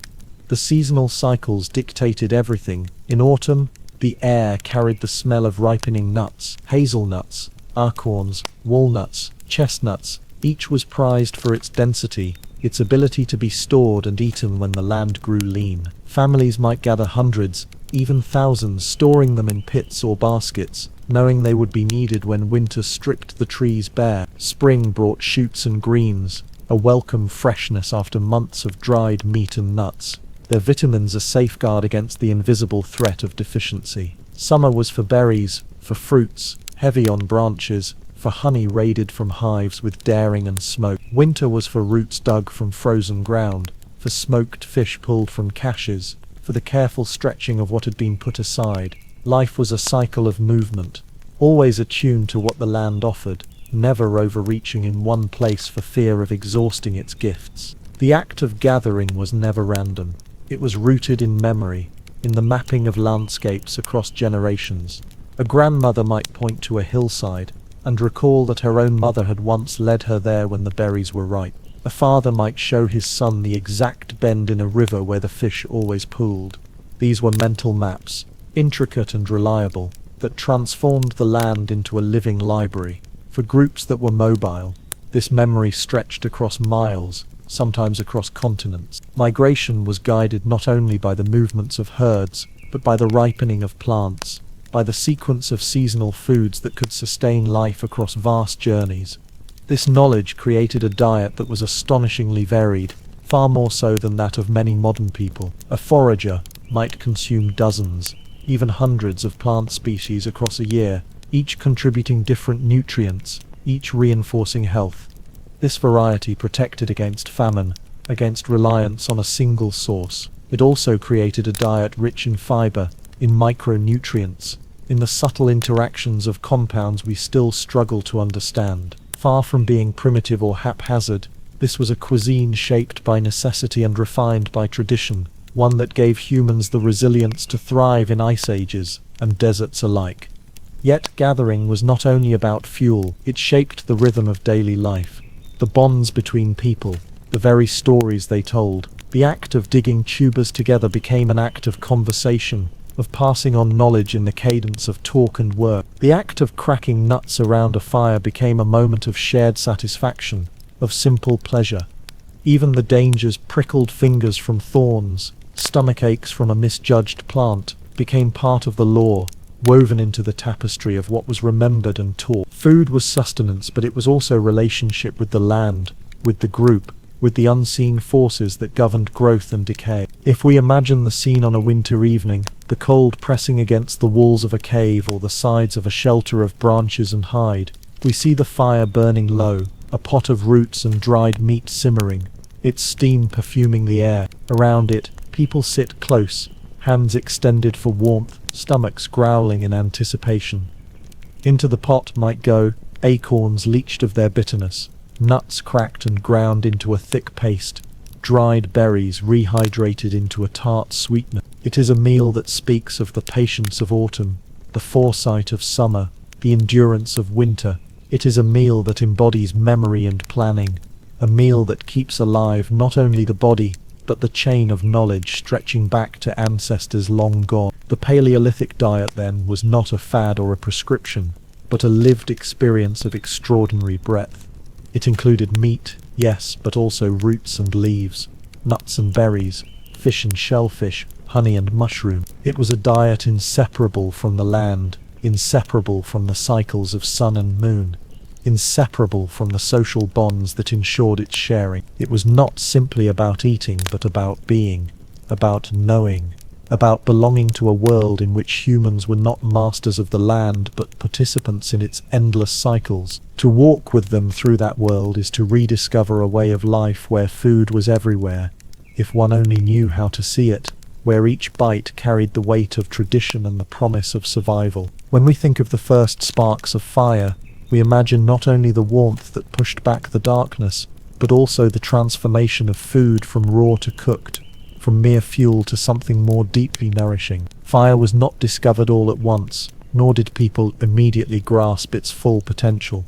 The seasonal cycles dictated everything. In autumn, the air carried the smell of ripening nuts, hazelnuts, acorns, walnuts, chestnuts. Each was prized for its density, its ability to be stored and eaten when the land grew lean. Families might gather hundreds, even thousands, storing them in pits or baskets, knowing they would be needed when winter stripped the trees bare. Spring brought shoots and greens, a welcome freshness after months of dried meat and nuts, their vitamins a safeguard against the invisible threat of deficiency. Summer was for berries, for fruits, heavy on branches, for honey raided from hives with daring and smoke. Winter was for roots dug from frozen ground, for smoked fish pulled from caches, for the careful stretching of what had been put aside. Life was a cycle of movement, always attuned to what the land offered, never overreaching in one place for fear of exhausting its gifts. The act of gathering was never random. It was rooted in memory, in the mapping of landscapes across generations. A grandmother might point to a hillside and recall that her own mother had once led her there when the berries were ripe. A father might show his son the exact bend in a river where the fish always pooled. These were mental maps, intricate and reliable, that transformed the land into a living library. For groups that were mobile, this memory stretched across miles, sometimes across continents. Migration was guided not only by the movements of herds, but by the ripening of plants, by the sequence of seasonal foods that could sustain life across vast journeys. This knowledge created a diet that was astonishingly varied, far more so than that of many modern people. A forager might consume dozens, even hundreds of plant species across a year, each contributing different nutrients, each reinforcing health. This variety protected against famine, against reliance on a single source. It also created a diet rich in fiber, in micronutrients, in the subtle interactions of compounds we still struggle to understand. Far from being primitive or haphazard, this was a cuisine shaped by necessity and refined by tradition, one that gave humans the resilience to thrive in ice ages, and deserts alike. Yet gathering was not only about fuel, it shaped the rhythm of daily life. The bonds between people, the very stories they told. The act of digging tubers together became an act of conversation, of passing on knowledge in the cadence of talk and work. The act of cracking nuts around a fire became a moment of shared satisfaction, of simple pleasure. Even the dangers, prickled fingers from thorns, stomach aches from a misjudged plant, became part of the lore, woven into the tapestry of what was remembered and taught. Food was sustenance, but it was also relationship with the land, with the group, with the unseen forces that governed growth and decay. If we imagine the scene on a winter evening, the cold pressing against the walls of a cave or the sides of a shelter of branches and hide, we see the fire burning low, a pot of roots and dried meat simmering, its steam perfuming the air. Around it, people sit close, hands extended for warmth, stomachs growling in anticipation. Into the pot might go acorns leached of their bitterness, nuts cracked and ground into a thick paste, dried berries rehydrated into a tart sweetness. It is a meal that speaks of the patience of autumn, the foresight of summer, the endurance of winter. It is a meal that embodies memory and planning, a meal that keeps alive not only the body, but the chain of knowledge stretching back to ancestors long gone. The Paleolithic diet, then, was not a fad or a prescription, but a lived experience of extraordinary breadth. It included meat, yes, but also roots and leaves, nuts and berries, fish and shellfish, honey and mushroom. It was a diet inseparable from the land, inseparable from the cycles of sun and moon, inseparable from the social bonds that ensured its sharing. It was not simply about eating, but about being, about knowing, about belonging to a world in which humans were not masters of the land, but participants in its endless cycles. To walk with them through that world is to rediscover a way of life where food was everywhere, if one only knew how to see it, where each bite carried the weight of tradition and the promise of survival. When we think of the first sparks of fire, we imagine not only the warmth that pushed back the darkness, but also the transformation of food from raw to cooked, from mere fuel to something more deeply nourishing. Fire was not discovered all at once, nor did people immediately grasp its full potential.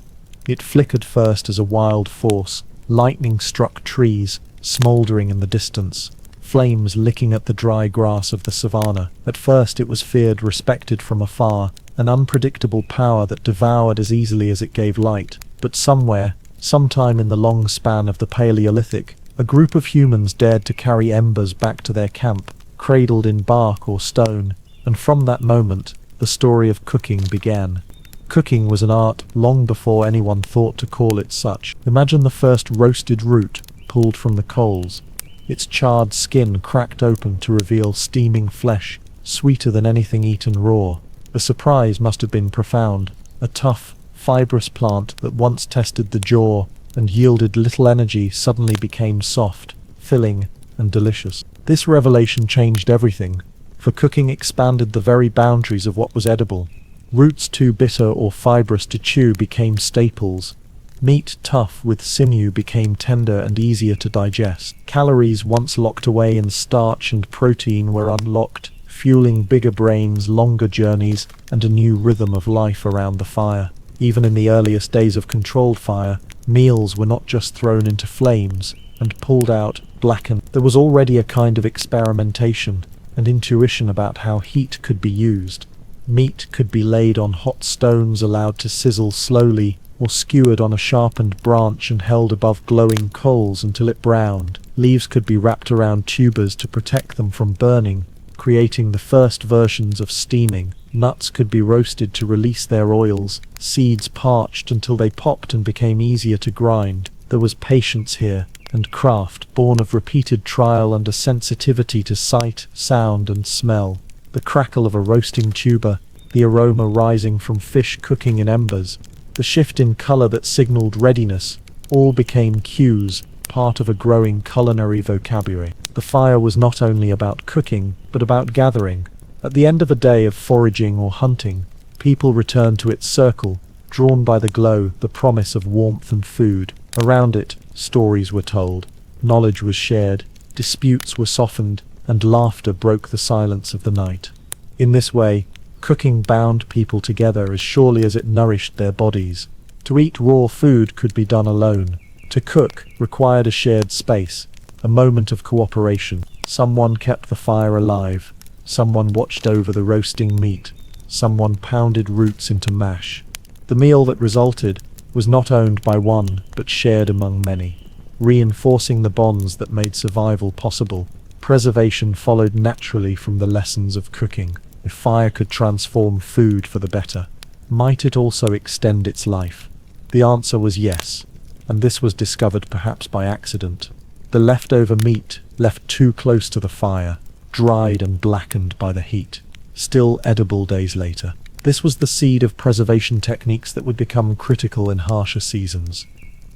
It flickered first as a wild force. Lightning struck trees, smouldering in the distance, flames licking at the dry grass of the savannah. At first it was feared, respected from afar, an unpredictable power that devoured as easily as it gave light. But somewhere, sometime in the long span of the Paleolithic, a group of humans dared to carry embers back to their camp, cradled in bark or stone, and from that moment, the story of cooking began. Cooking was an art long before anyone thought to call it such. Imagine the first roasted root, pulled from the coals, its charred skin cracked open to reveal steaming flesh, sweeter than anything eaten raw. The surprise must have been profound. A tough, fibrous plant that once tested the jaw and yielded little energy suddenly became soft, filling, and delicious. This revelation changed everything, for cooking expanded the very boundaries of what was edible. Roots too bitter or fibrous to chew became staples. Meat tough with sinew became tender and easier to digest. Calories once locked away in starch and protein were unlocked, fueling bigger brains, longer journeys, and a new rhythm of life around the fire. Even in the earliest days of controlled fire, meals were not just thrown into flames and pulled out, blackened. There was already a kind of experimentation and intuition about how heat could be used. Meat could be laid on hot stones, allowed to sizzle slowly, or skewered on a sharpened branch and held above glowing coals until it browned. Leaves could be wrapped around tubers to protect them from burning, creating the first versions of steaming. Nuts could be roasted to release their oils, seeds parched until they popped and became easier to grind. There was patience here, and craft, born of repeated trial and a sensitivity to sight, sound, and smell. The crackle of a roasting tuber, the aroma rising from fish cooking in embers, the shift in color that signaled readiness, all became cues, part of a growing culinary vocabulary. The fire was not only about cooking, but about gathering. At the end of a day of foraging or hunting, people returned to its circle, drawn by the glow, the promise of warmth and food. Around it, stories were told, knowledge was shared, disputes were softened, and laughter broke the silence of the night. In this way, Cooking bound people together as surely as it nourished their bodies. To eat raw food could be done alone. To cook required a shared space, a moment of cooperation. Someone kept the fire alive. Someone watched over the roasting meat. Someone pounded roots into mash. The meal that resulted was not owned by one, but shared among many, reinforcing the bonds that made survival possible. Preservation followed naturally from the lessons of cooking. If fire could transform food for the better, might it also extend its life? The answer was yes, and this was discovered perhaps by accident. The leftover meat, left too close to the fire, dried and blackened by the heat, still edible days later. This was the seed of preservation techniques that would become critical in harsher seasons.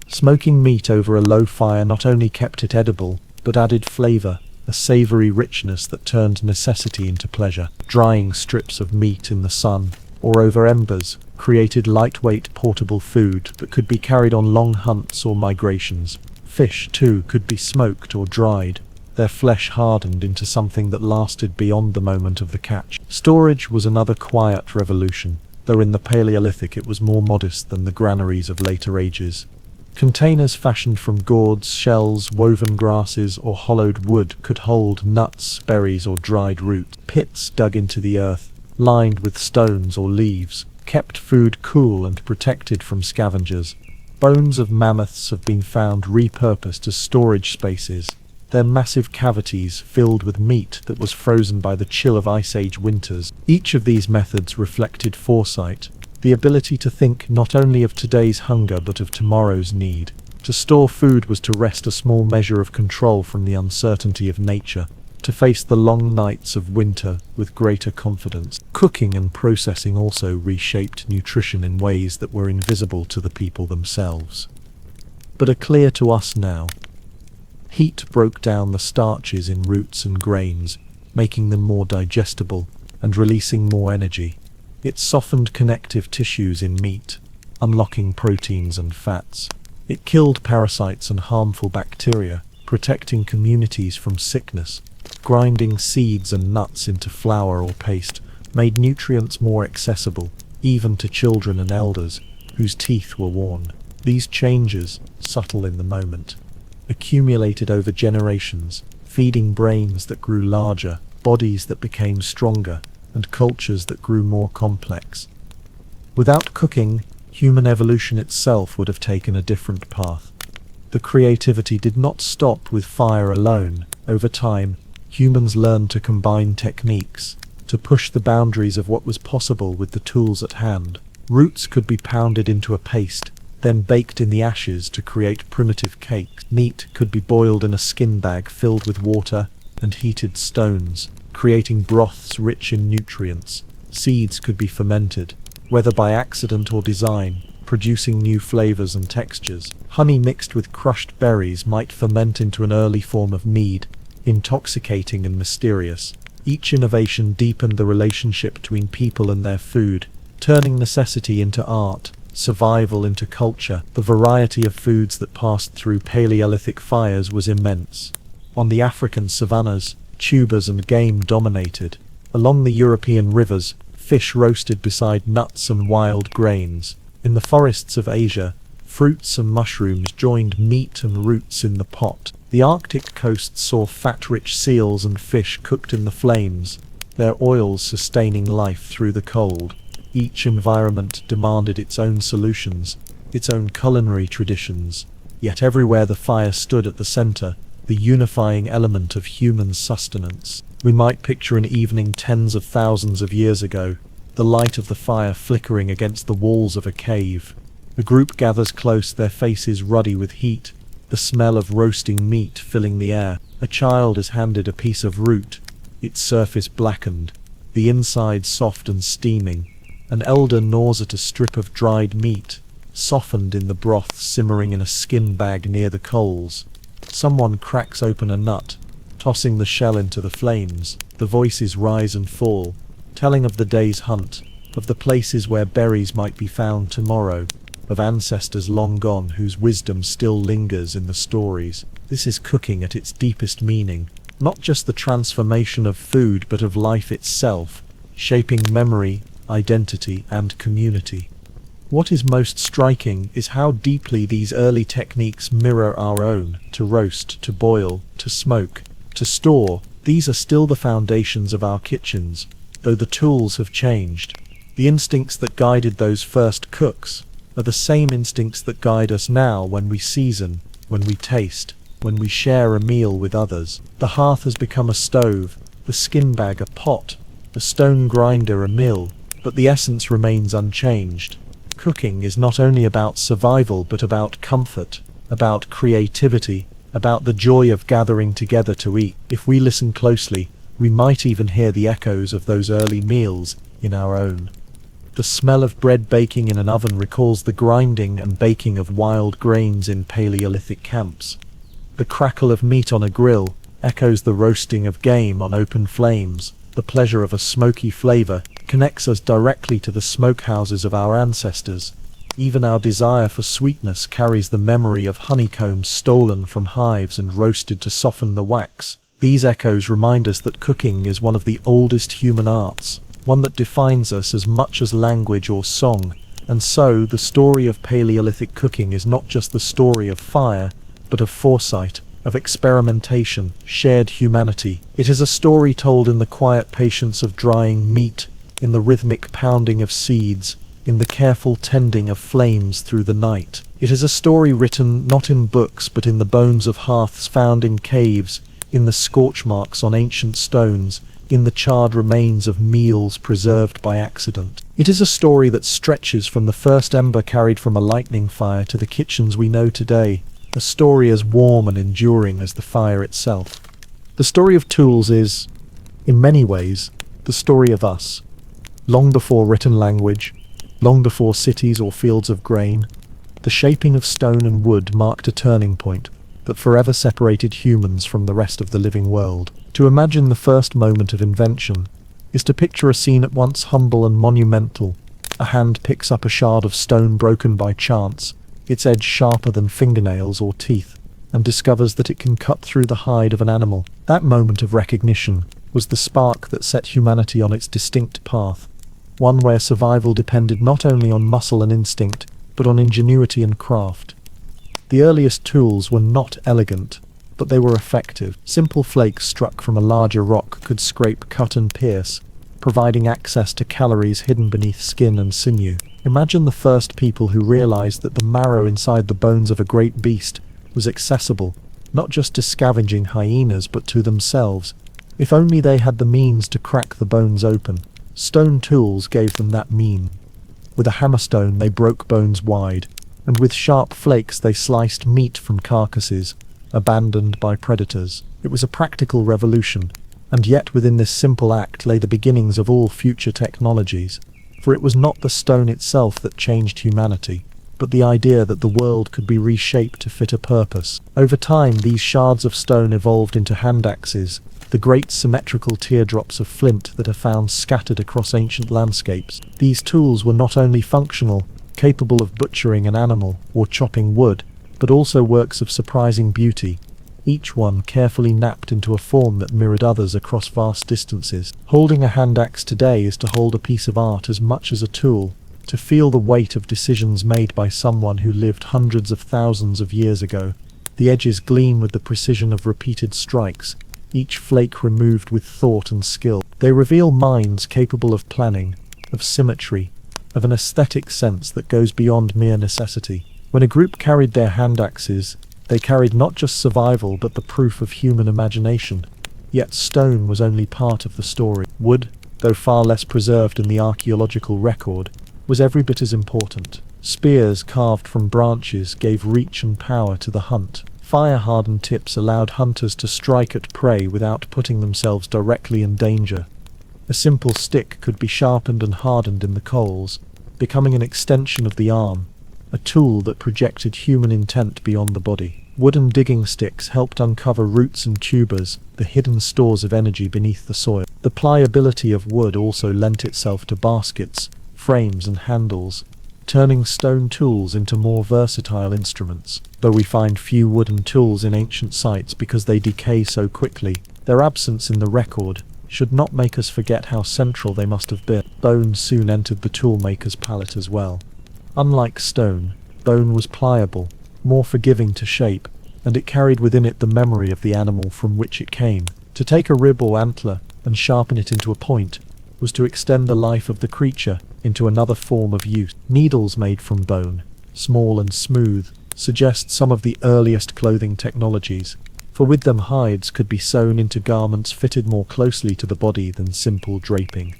Smoking meat over a low fire not only kept it edible, but added flavor, a savory richness that turned necessity into pleasure. Drying strips of meat in the sun, or over embers, created lightweight portable food that could be carried on long hunts or migrations. Fish, too, could be smoked or dried, their flesh hardened into something that lasted beyond the moment of the catch. Storage was another quiet revolution, though in the Paleolithic it was more modest than the granaries of later ages. Containers fashioned from gourds, shells, woven grasses, or hollowed wood could hold nuts, berries, or dried roots. Pits dug into the earth, lined with stones or leaves, kept food cool and protected from scavengers. Bones of mammoths have been found repurposed as storage spaces, their massive cavities filled with meat that was frozen by the chill of Ice Age winters. Each of these methods reflected foresight, the ability to think not only of today's hunger but of tomorrow's need. To store food was to wrest a small measure of control from the uncertainty of nature, to face the long nights of winter with greater confidence. Cooking and processing also reshaped nutrition in ways that were invisible to the people themselves, but are clear to us now. Heat broke down the starches in roots and grains, making them more digestible and releasing more energy. It softened connective tissues in meat, unlocking proteins and fats. It killed parasites and harmful bacteria, protecting communities from sickness. Grinding seeds and nuts into flour or paste made nutrients more accessible, even to children and elders, whose teeth were worn. These changes, subtle in the moment, accumulated over generations, feeding brains that grew larger, bodies that became stronger, and cultures that grew more complex. Without cooking, human evolution itself would have taken a different path. The creativity did not stop with fire alone. Over time, humans learned to combine techniques, to push the boundaries of what was possible with the tools at hand. Roots could be pounded into a paste, then baked in the ashes to create primitive cakes. Meat could be boiled in a skin bag filled with water and heated stones, creating broths rich in nutrients. Seeds could be fermented, whether by accident or design, producing new flavors and textures. Honey mixed with crushed berries might ferment into an early form of mead, intoxicating and mysterious. Each innovation deepened the relationship between people and their food, turning necessity into art, survival into culture. The variety of foods that passed through Paleolithic fires was immense. On the African savannas, tubers and game dominated. Along the European rivers, fish roasted beside nuts and wild grains. In the forests of Asia, fruits and mushrooms joined meat and roots in the pot. The Arctic coast saw fat-rich seals and fish cooked in the flames, their oils sustaining life through the cold. Each environment demanded its own solutions, its own culinary traditions. Yet everywhere the fire stood at the center, the unifying element of human sustenance. We might picture an evening tens of thousands of years ago, the light of the fire flickering against the walls of a cave. A group gathers close, their faces ruddy with heat, the smell of roasting meat filling the air. A child is handed a piece of root, its surface blackened, the inside soft and steaming. An elder gnaws at a strip of dried meat, softened in the broth simmering in a skin bag near the coals. Someone cracks open a nut, tossing the shell into the flames. The voices rise and fall, telling of the day's hunt, of the places where berries might be found tomorrow, of ancestors long gone whose wisdom still lingers in the stories. This is cooking at its deepest meaning, not just the transformation of food but of life itself, shaping memory, identity, and community. What is most striking is how deeply these early techniques mirror our own: to roast, to boil, to smoke, to store. These are still the foundations of our kitchens, though the tools have changed. The instincts that guided those first cooks are the same instincts that guide us now when we season, when we taste, when we share a meal with others. The hearth has become a stove, the skin bag a pot, the stone grinder a mill, but the essence remains unchanged. Cooking is not only about survival but about comfort, about creativity, about the joy of gathering together to eat. If we listen closely, we might even hear the echoes of those early meals in our own. The smell of bread baking in an oven recalls the grinding and baking of wild grains in Paleolithic camps. The crackle of meat on a grill echoes the roasting of game on open flames. The pleasure of a smoky flavor connects us directly to the smokehouses of our ancestors. Even our desire for sweetness carries the memory of honeycombs stolen from hives and roasted to soften the wax. These echoes remind us that cooking is one of the oldest human arts, one that defines us as much as language or song. And so, the story of Paleolithic cooking is not just the story of fire, but of foresight, of experimentation, shared humanity. It is a story told in the quiet patience of drying meat, in the rhythmic pounding of seeds, in the careful tending of flames through the night. It is a story written not in books but in the bones of hearths found in caves, in the scorch marks on ancient stones, in the charred remains of meals preserved by accident. It is a story that stretches from the first ember carried from a lightning fire to the kitchens we know today, a story as warm and enduring as the fire itself. The story of tools is, in many ways, the story of us. Long before written language, long before cities or fields of grain, the shaping of stone and wood marked a turning point that forever separated humans from the rest of the living world. To imagine the first moment of invention is to picture a scene at once humble and monumental. A hand picks up a shard of stone broken by chance, its edge sharper than fingernails or teeth, and discovers that it can cut through the hide of an animal. That moment of recognition was the spark that set humanity on its distinct path, one where survival depended not only on muscle and instinct, but on ingenuity and craft. The earliest tools were not elegant, but they were effective. Simple flakes struck from a larger rock could scrape, cut, and pierce, providing access to calories hidden beneath skin and sinew. Imagine the first people who realized that the marrow inside the bones of a great beast was accessible, not just to scavenging hyenas but to themselves. If only they had the means to crack the bones open. Stone tools gave them that mean. With a hammerstone they broke bones wide, and with sharp flakes they sliced meat from carcasses abandoned by predators. It was a practical revolution, and yet within this simple act lay the beginnings of all future technologies. For it was not the stone itself that changed humanity, but the idea that the world could be reshaped to fit a purpose. Over time, these shards of stone evolved into hand axes, the great symmetrical teardrops of flint that are found scattered across ancient landscapes. These tools were not only functional, capable of butchering an animal or chopping wood, but also works of surprising beauty, each one carefully knapped into a form that mirrored others across vast distances. Holding a hand axe today is to hold a piece of art as much as a tool, to feel the weight of decisions made by someone who lived hundreds of thousands of years ago. The edges gleam with the precision of repeated strikes, each flake removed with thought and skill. They reveal minds capable of planning, of symmetry, of an aesthetic sense that goes beyond mere necessity. When a group carried their hand axes, they carried not just survival but the proof of human imagination. Yet stone was only part of the story. Wood, though far less preserved in the archaeological record, was every bit as important. Spears carved from branches gave reach and power to the hunt. Fire-hardened tips allowed hunters to strike at prey without putting themselves directly in danger. A simple stick could be sharpened and hardened in the coals, becoming an extension of the arm, a tool that projected human intent beyond the body. Wooden digging sticks helped uncover roots and tubers, the hidden stores of energy beneath the soil. The pliability of wood also lent itself to baskets, frames, and handles, turning stone tools into more versatile instruments. Though we find few wooden tools in ancient sites because they decay so quickly, their absence in the record should not make us forget how central they must have been. Bone soon entered the toolmaker's palette as well. Unlike stone, bone was pliable, more forgiving to shape, and it carried within it the memory of the animal from which it came. To take a rib or antler and sharpen it into a point was to extend the life of the creature into another form of use. Needles made from bone, small and smooth, suggest some of the earliest clothing technologies, for with them hides could be sewn into garments fitted more closely to the body than simple draping.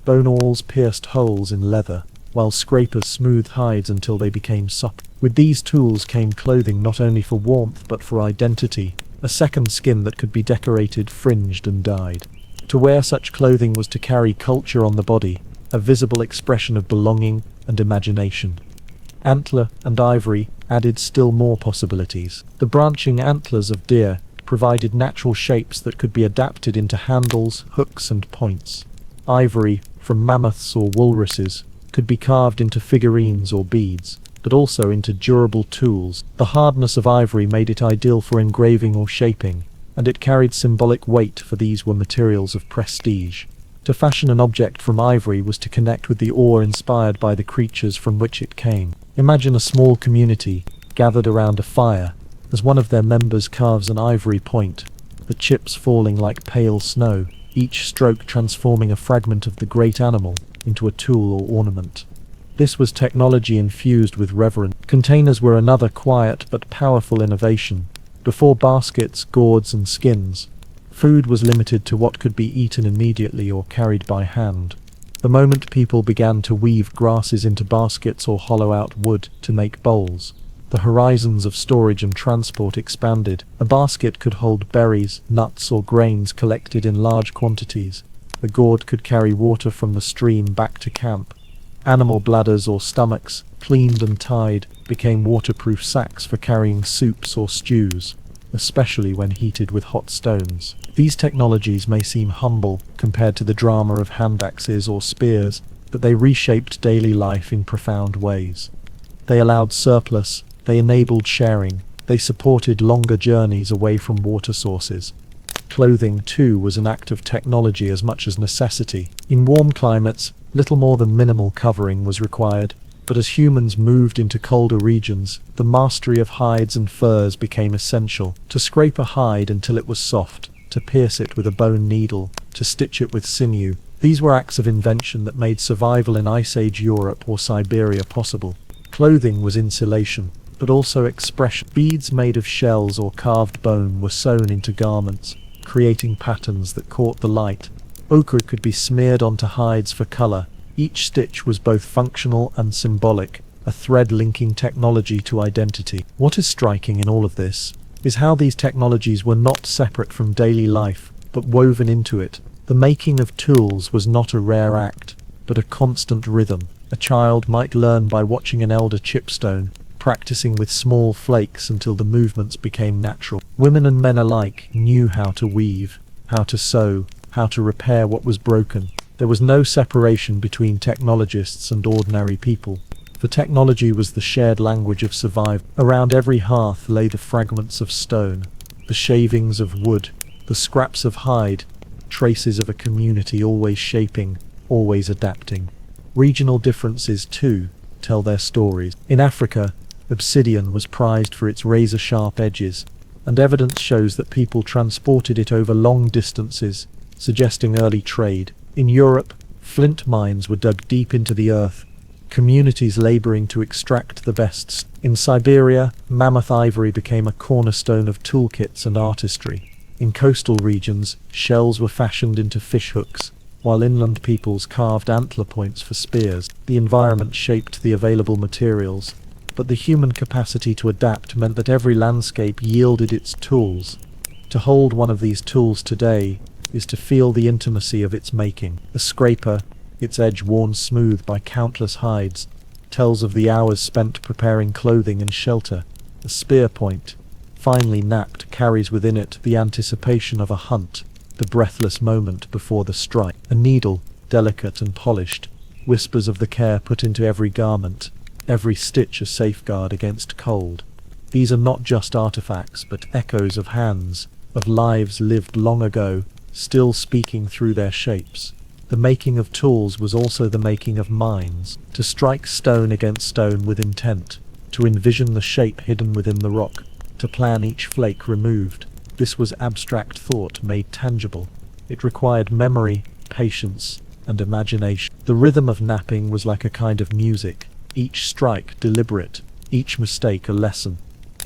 Bone awls pierced holes in leather, while scrapers smoothed hides until they became supple. With these tools came clothing not only for warmth but for identity, a second skin that could be decorated, fringed and dyed. To wear such clothing was to carry culture on the body, a visible expression of belonging and imagination. Antler and ivory added still more possibilities. The branching antlers of deer provided natural shapes that could be adapted into handles, hooks and points. Ivory, from mammoths or walruses, could be carved into figurines or beads, but also into durable tools. The hardness of ivory made it ideal for engraving or shaping, and it carried symbolic weight, for these were materials of prestige. To fashion an object from ivory was to connect with the awe inspired by the creatures from which it came. Imagine a small community gathered around a fire as one of their members carves an ivory point, the chips falling like pale snow, each stroke transforming a fragment of the great animal into a tool or ornament. This was technology infused with reverence. Containers were another quiet but powerful innovation. Before baskets, gourds and skins, food was limited to what could be eaten immediately or carried by hand. The moment people began to weave grasses into baskets or hollow out wood to make bowls, the horizons of storage and transport expanded. A basket could hold berries, nuts or grains collected in large quantities. The gourd could carry water from the stream back to camp. Animal bladders or stomachs, cleaned and tied, became waterproof sacks for carrying soups or stews, especially when heated with hot stones. These technologies may seem humble compared to the drama of hand axes or spears, but they reshaped daily life in profound ways. They allowed surplus, they enabled sharing, they supported longer journeys away from water sources. Clothing, too, was an act of technology as much as necessity. In warm climates, little more than minimal covering was required, but as humans moved into colder regions, the mastery of hides and furs became essential. To scrape a hide until it was soft, to pierce it with a bone needle, to stitch it with sinew, these were acts of invention that made survival in Ice Age Europe or Siberia possible. Clothing was insulation, but also expression. Beads made of shells or carved bone were sewn into garments, creating patterns that caught the light. Ochre could be smeared onto hides for color. Each stitch was both functional and symbolic, a thread linking technology to identity. What is striking in all of this is how these technologies were not separate from daily life, but woven into it. The making of tools was not a rare act, but a constant rhythm. A child might learn by watching an elder chip stone, practicing with small flakes until the movements became natural. Women and men alike knew how to weave, how to sew, how to repair what was broken. There was no separation between technologists and ordinary people. The technology was the shared language of survival. Around every hearth lay the fragments of stone, the shavings of wood, the scraps of hide, traces of a community always shaping, always adapting. Regional differences, too, tell their stories. In Africa, obsidian was prized for its razor-sharp edges, and evidence shows that people transported it over long distances, suggesting early trade. In Europe, flint mines were dug deep into the earth, communities laboring to extract the best. In Siberia, mammoth ivory became a cornerstone of toolkits and artistry. In coastal regions, shells were fashioned into fish hooks, while inland peoples carved antler points for spears. The environment shaped the available materials, but the human capacity to adapt meant that every landscape yielded its tools. To hold one of these tools today is to feel the intimacy of its making. A scraper, its edge worn smooth by countless hides, tells of the hours spent preparing clothing and shelter. A spear point, finely knapped, carries within it the anticipation of a hunt, the breathless moment before the strike. A needle, delicate and polished, whispers of the care put into every garment, every stitch a safeguard against cold. These are not just artifacts, but echoes of hands, of lives lived long ago, still speaking through their shapes. The making of tools was also the making of minds, to strike stone against stone with intent, to envision the shape hidden within the rock, to plan each flake removed. This was abstract thought made tangible. It required memory, patience, and imagination. The rhythm of knapping was like a kind of music, each strike deliberate, each mistake a lesson.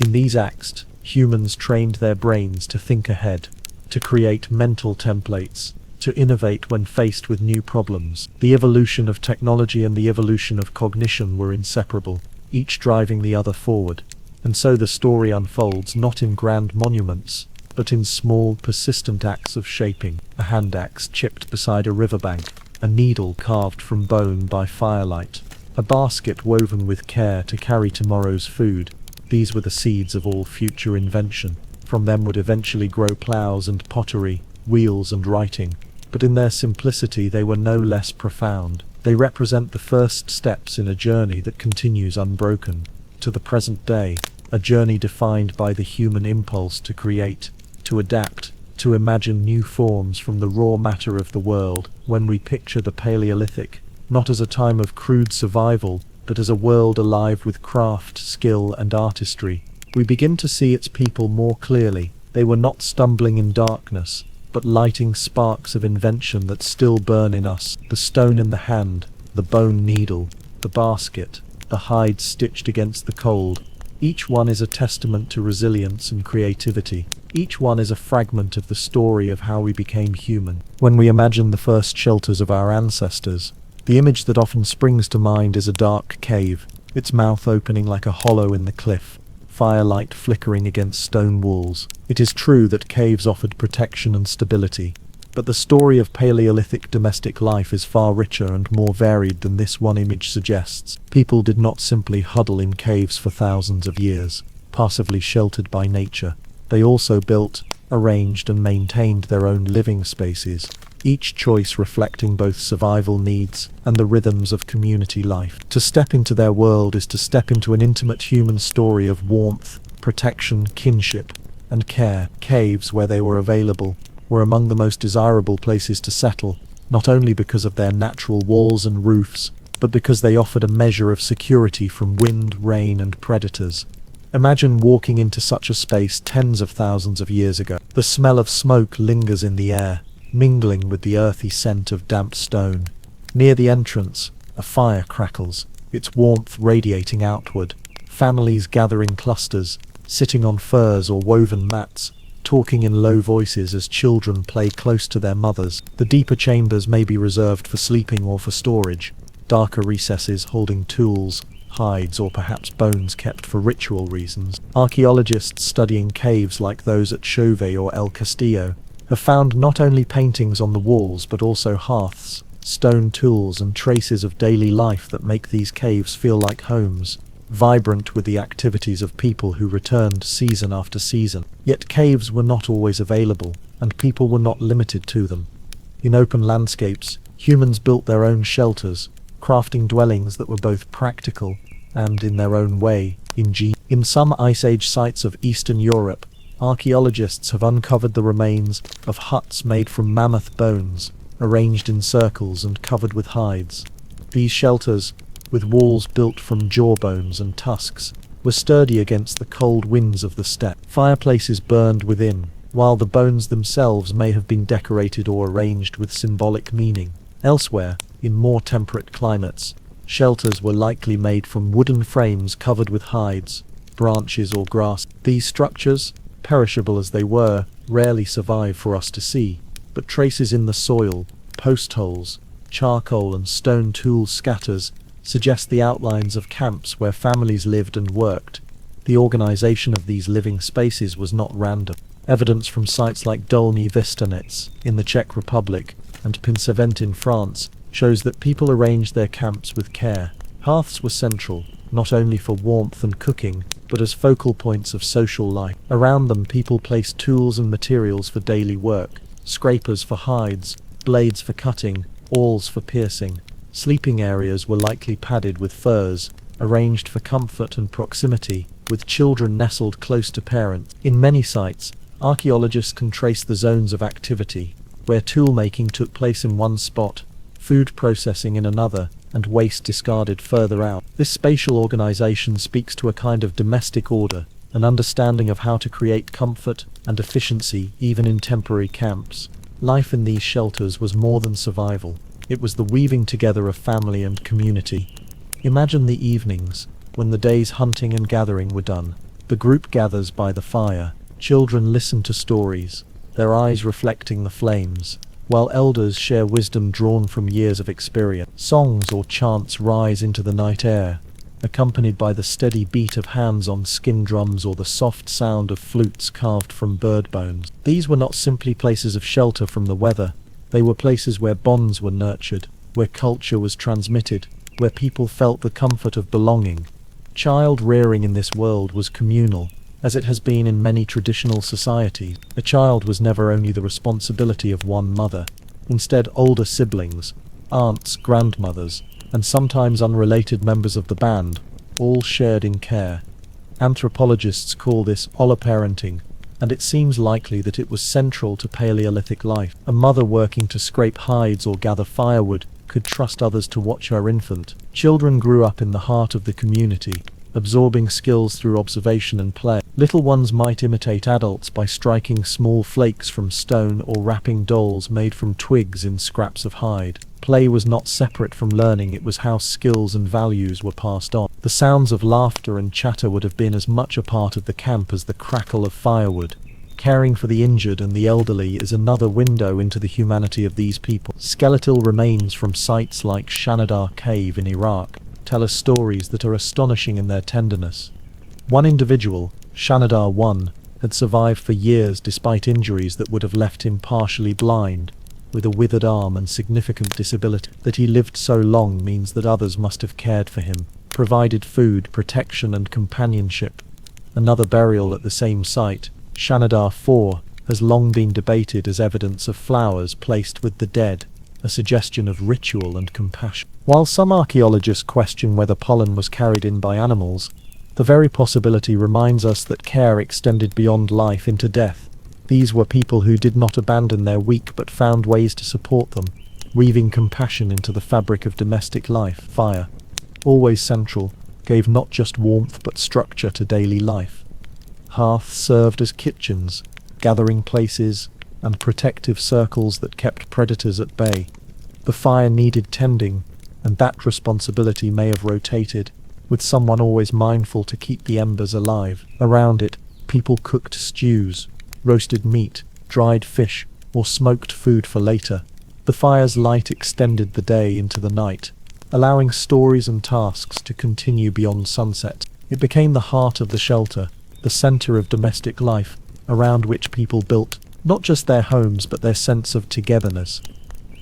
In these acts, humans trained their brains to think ahead, to create mental templates, to innovate when faced with new problems. The evolution of technology and the evolution of cognition were inseparable, each driving the other forward. And so the story unfolds not in grand monuments, but in small, persistent acts of shaping. A hand axe chipped beside a riverbank, a needle carved from bone by firelight, a basket woven with care to carry tomorrow's food. These were the seeds of all future invention. From them would eventually grow plows and pottery, wheels and writing. But in their simplicity they were no less profound. They represent the first steps in a journey that continues unbroken to the present day, a journey defined by the human impulse to create, to adapt, to imagine new forms from the raw matter of the world. When we picture the Paleolithic, not as a time of crude survival, but as a world alive with craft, skill, and artistry, we begin to see its people more clearly. They were not stumbling in darkness, but lighting sparks of invention that still burn in us. The stone in the hand, the bone needle, the basket, the hide stitched against the cold. Each one is a testament to resilience and creativity. Each one is a fragment of the story of how we became human. When we imagine the first shelters of our ancestors, the image that often springs to mind is a dark cave, its mouth opening like a hollow in the cliff, firelight flickering against stone walls. It is true that caves offered protection and stability, but the story of Paleolithic domestic life is far richer and more varied than this one image suggests. People did not simply huddle in caves for thousands of years, passively sheltered by nature. They also built, arranged, and maintained their own living spaces, each choice reflecting both survival needs and the rhythms of community life. To step into their world is to step into an intimate human story of warmth, protection, kinship, and care. Caves, where they were available, were among the most desirable places to settle, not only because of their natural walls and roofs, but because they offered a measure of security from wind, rain, and predators. Imagine walking into such a space tens of thousands of years ago. The smell of smoke lingers in the air, mingling with the earthy scent of damp stone. Near the entrance, a fire crackles, its warmth radiating outward. Families gather in clusters, sitting on furs or woven mats, talking in low voices as children play close to their mothers. The deeper chambers may be reserved for sleeping or for storage, darker recesses holding tools, hides, or perhaps bones kept for ritual reasons. Archaeologists studying caves like those at Chauvet or El Castillo have found not only paintings on the walls but also hearths, stone tools, and traces of daily life that make these caves feel like homes, vibrant with the activities of people who returned season after season. Yet caves were not always available, and people were not limited to them. In open landscapes, humans built their own shelters, crafting dwellings that were both practical and, in their own way, ingenious. In some Ice Age sites of Eastern Europe, archaeologists have uncovered the remains of huts made from mammoth bones, arranged in circles and covered with hides. These shelters, with walls built from jawbones and tusks, were sturdy against the cold winds of the steppe. Fireplaces burned within, while the bones themselves may have been decorated or arranged with symbolic meaning. Elsewhere, in more temperate climates, shelters were likely made from wooden frames covered with hides, branches, or grass. These structures, perishable as they were, rarely survive for us to see, but traces in the soil, post holes, charcoal, and stone tool scatters suggest the outlines of camps where families lived and worked. The organization of these living spaces was not random. Evidence from sites like Dolní Věstonice in the Czech Republic and Pinsevent in France shows that people arranged their camps with care. Hearths were central, not only for warmth and cooking, but as focal points of social life. Around them, people placed tools and materials for daily work, scrapers for hides, blades for cutting, awls for piercing. Sleeping areas were likely padded with furs, arranged for comfort and proximity, with children nestled close to parents. In many sites, archaeologists can trace the zones of activity, where tool-making took place in one spot, food processing in another, and waste discarded further out. This spatial organization speaks to a kind of domestic order, an understanding of how to create comfort and efficiency even in temporary camps. Life in these shelters was more than survival. It was the weaving together of family and community. Imagine the evenings, when the day's hunting and gathering were done. The group gathers by the fire. Children listen to stories, their eyes reflecting the flames, while elders share wisdom drawn from years of experience. Songs or chants rise into the night air, accompanied by the steady beat of hands on skin drums or the soft sound of flutes carved from bird bones. These were not simply places of shelter from the weather. They were places where bonds were nurtured, where culture was transmitted, where people felt the comfort of belonging. Child rearing in this world was communal, as it has been in many traditional societies. A child was never only the responsibility of one mother. Instead, older siblings, aunts, grandmothers, and sometimes unrelated members of the band, all shared in care. Anthropologists call this holoparenting, and it seems likely that it was central to Paleolithic life. A mother working to scrape hides or gather firewood could trust others to watch her infant. Children grew up in the heart of the community, absorbing skills through observation and play. Little ones might imitate adults by striking small flakes from stone or wrapping dolls made from twigs in scraps of hide. Play was not separate from learning, it was how skills and values were passed on. The sounds of laughter and chatter would have been as much a part of the camp as the crackle of firewood. Caring for the injured and the elderly is another window into the humanity of these people. Skeletal remains from sites like Shanadar Cave in Iraq tell us stories that are astonishing in their tenderness. One individual, Shanadar I, had survived for years despite injuries that would have left him partially blind, with a withered arm and significant disability. That he lived so long means that others must have cared for him, provided food, protection, and companionship. Another burial at the same site, Shanadar IV, has long been debated as evidence of flowers placed with the dead, a suggestion of ritual and compassion. While some archaeologists question whether pollen was carried in by animals, the very possibility reminds us that care extended beyond life into death. These were people who did not abandon their weak but found ways to support them, weaving compassion into the fabric of domestic life. Fire, always central, gave not just warmth but structure to daily life. Hearths served as kitchens, gathering places, and protective circles that kept predators at bay. The fire needed tending, and that responsibility may have rotated, with someone always mindful to keep the embers alive. Around it, people cooked stews, roasted meat, dried fish, or smoked food for later. The fire's light extended the day into the night, allowing stories and tasks to continue beyond sunset. It became the heart of the shelter, the center of domestic life, around which people built not just their homes but their sense of togetherness.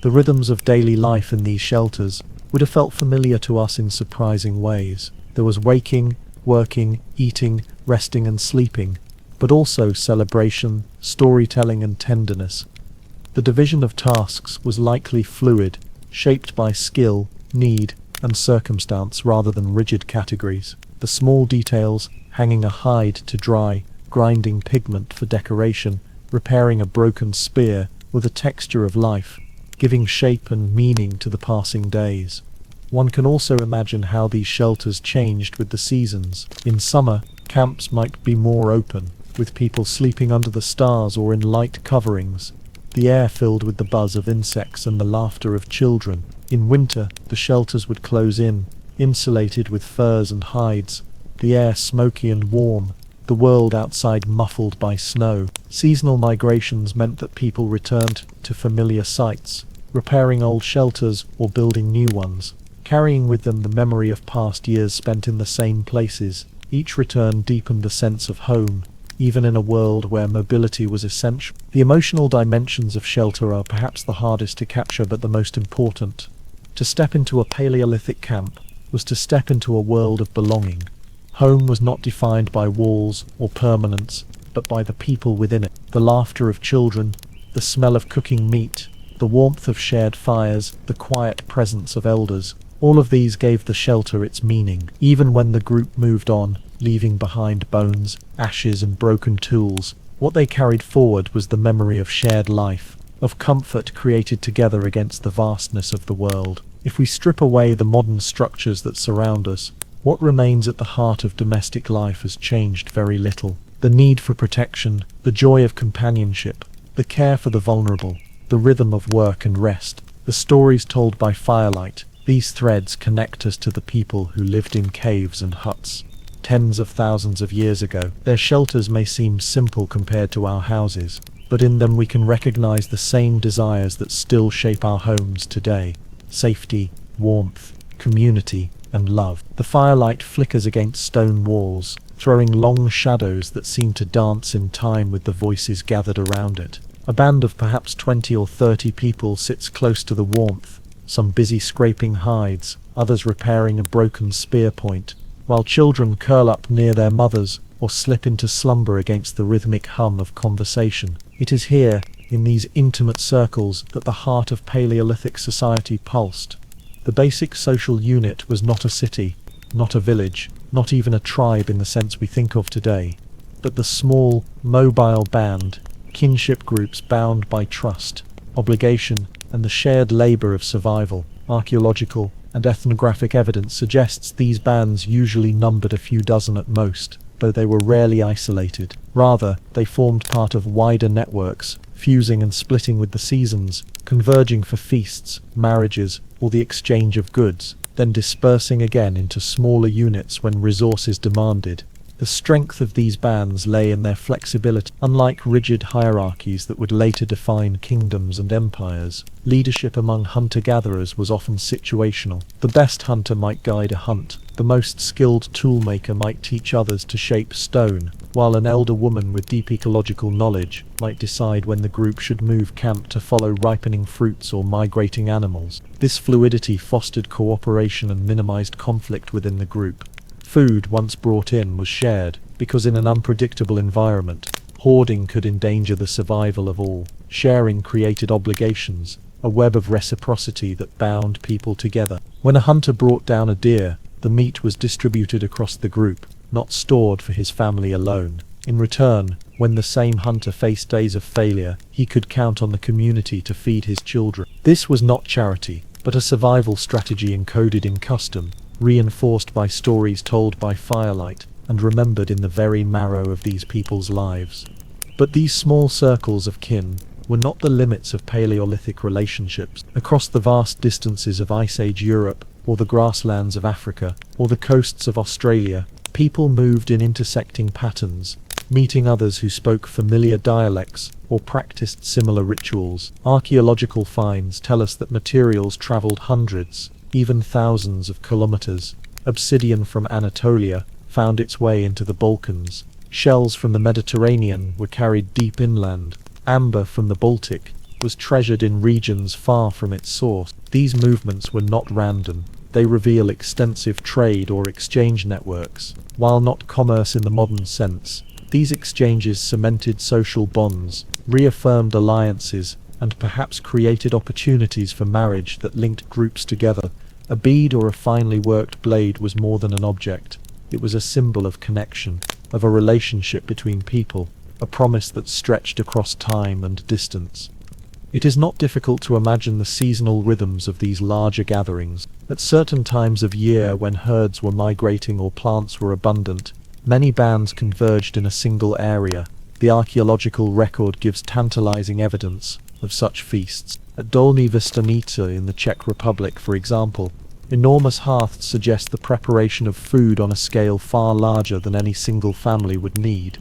The rhythms of daily life in these shelters would have felt familiar to us in surprising ways. There was waking, working, eating, resting and sleeping, but also celebration, storytelling and tenderness. The division of tasks was likely fluid, shaped by skill, need, and circumstance rather than rigid categories. The small details, hanging a hide to dry, grinding pigment for decoration, repairing a broken spear, were the texture of life, giving shape and meaning to the passing days. One can also imagine how these shelters changed with the seasons. In summer, camps might be more open, with people sleeping under the stars or in light coverings, the air filled with the buzz of insects and the laughter of children. In winter, the shelters would close in, insulated with furs and hides, the air smoky and warm, the world outside muffled by snow. Seasonal migrations meant that people returned to familiar sites, repairing old shelters or building new ones, carrying with them the memory of past years spent in the same places. Each return deepened the sense of home, even in a world where mobility was essential. The emotional dimensions of shelter are perhaps the hardest to capture but the most important. To step into a Paleolithic camp was to step into a world of belonging. Home was not defined by walls or permanence, but by the people within it. The laughter of children, the smell of cooking meat, the warmth of shared fires, the quiet presence of elders, all of these gave the shelter its meaning. Even when the group moved on, leaving behind bones, ashes and broken tools, what they carried forward was the memory of shared life, of comfort created together against the vastness of the world. If we strip away the modern structures that surround us, what remains at the heart of domestic life has changed very little. The need for protection, the joy of companionship, the care for the vulnerable, the rhythm of work and rest, the stories told by firelight, these threads connect us to the people who lived in caves and huts tens of thousands of years ago. Their shelters may seem simple compared to our houses, but in them we can recognize the same desires that still shape our homes today: safety, warmth, community, and love. The firelight flickers against stone walls, throwing long shadows that seem to dance in time with the voices gathered around it. A band of perhaps 20 or 30 people sits close to the warmth, some busy scraping hides, others repairing a broken spear point, while children curl up near their mothers or slip into slumber against the rhythmic hum of conversation. It is here, in these intimate circles, that the heart of Paleolithic society pulsed. The basic social unit was not a city, not a village, not even a tribe in the sense we think of today, but the small, mobile band, kinship groups bound by trust, obligation, and the shared labor of survival. Archaeological and ethnographic evidence suggests these bands usually numbered a few dozen at most, though they were rarely isolated. Rather, they formed part of wider networks, fusing and splitting with the seasons, converging for feasts, marriages, or the exchange of goods, then dispersing again into smaller units when resources demanded. The strength of these bands lay in their flexibility. Unlike rigid hierarchies that would later define kingdoms and empires, leadership among hunter-gatherers was often situational. The best hunter might guide a hunt, the most skilled toolmaker might teach others to shape stone, while an elder woman with deep ecological knowledge might decide when the group should move camp to follow ripening fruits or migrating animals. This fluidity fostered cooperation and minimized conflict within the group. Food, once brought in, was shared, because in an unpredictable environment, hoarding could endanger the survival of all. Sharing created obligations, a web of reciprocity that bound people together. When a hunter brought down a deer, the meat was distributed across the group, not stored for his family alone. In return, when the same hunter faced days of failure, he could count on the community to feed his children. This was not charity, but a survival strategy encoded in custom, reinforced by stories told by firelight, and remembered in the very marrow of these people's lives. But these small circles of kin were not the limits of Paleolithic relationships. Across the vast distances of Ice Age Europe, or the grasslands of Africa, or the coasts of Australia, people moved in intersecting patterns, meeting others who spoke familiar dialects or practiced similar rituals. Archaeological finds tell us that materials traveled hundreds, even thousands of kilometers. Obsidian from Anatolia found its way into the Balkans. Shells from the Mediterranean were carried deep inland. Amber from the Baltic was treasured in regions far from its source. These movements were not random. They reveal extensive trade or exchange networks. While not commerce in the modern sense, these exchanges cemented social bonds, reaffirmed alliances, and perhaps created opportunities for marriage that linked groups together. A bead or a finely worked blade was more than an object. It was a symbol of connection, of a relationship between people, a promise that stretched across time and distance. It is not difficult to imagine the seasonal rhythms of these larger gatherings. At certain times of year when herds were migrating or plants were abundant, many bands converged in a single area. The archaeological record gives tantalizing evidence of such feasts. At Dolní Věstonice in the Czech Republic, for example, enormous hearths suggest the preparation of food on a scale far larger than any single family would need.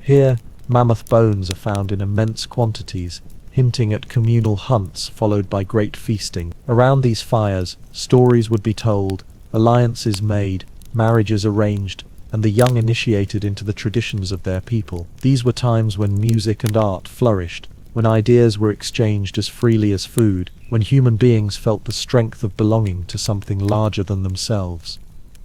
Here, mammoth bones are found in immense quantities, hinting at communal hunts followed by great feasting. Around these fires, stories would be told, alliances made, marriages arranged, and the young initiated into the traditions of their people. These were times when music and art flourished, when ideas were exchanged as freely as food, when human beings felt the strength of belonging to something larger than themselves.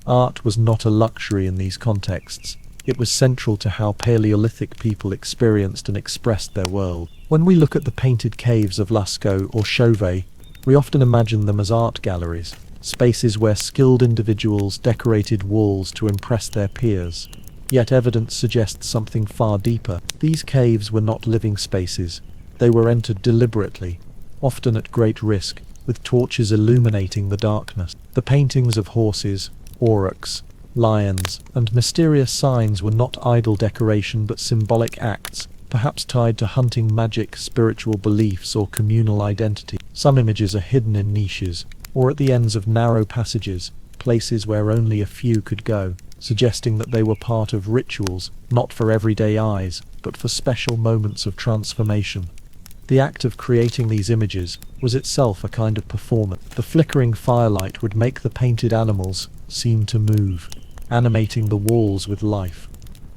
Art was not a luxury in these contexts. It was central to how Paleolithic people experienced and expressed their world. When we look at the painted caves of Lascaux or Chauvet, we often imagine them as art galleries, spaces where skilled individuals decorated walls to impress their peers. Yet evidence suggests something far deeper. These caves were not living spaces. They were entered deliberately, often at great risk, with torches illuminating the darkness. The paintings of horses, aurochs, lions, and mysterious signs were not idle decoration but symbolic acts, perhaps tied to hunting magic, spiritual beliefs, or communal identity. Some images are hidden in niches, or at the ends of narrow passages, places where only a few could go, suggesting that they were part of rituals, not for everyday eyes, but for special moments of transformation. The act of creating these images was itself a kind of performance. The flickering firelight would make the painted animals seem to move, animating the walls with life.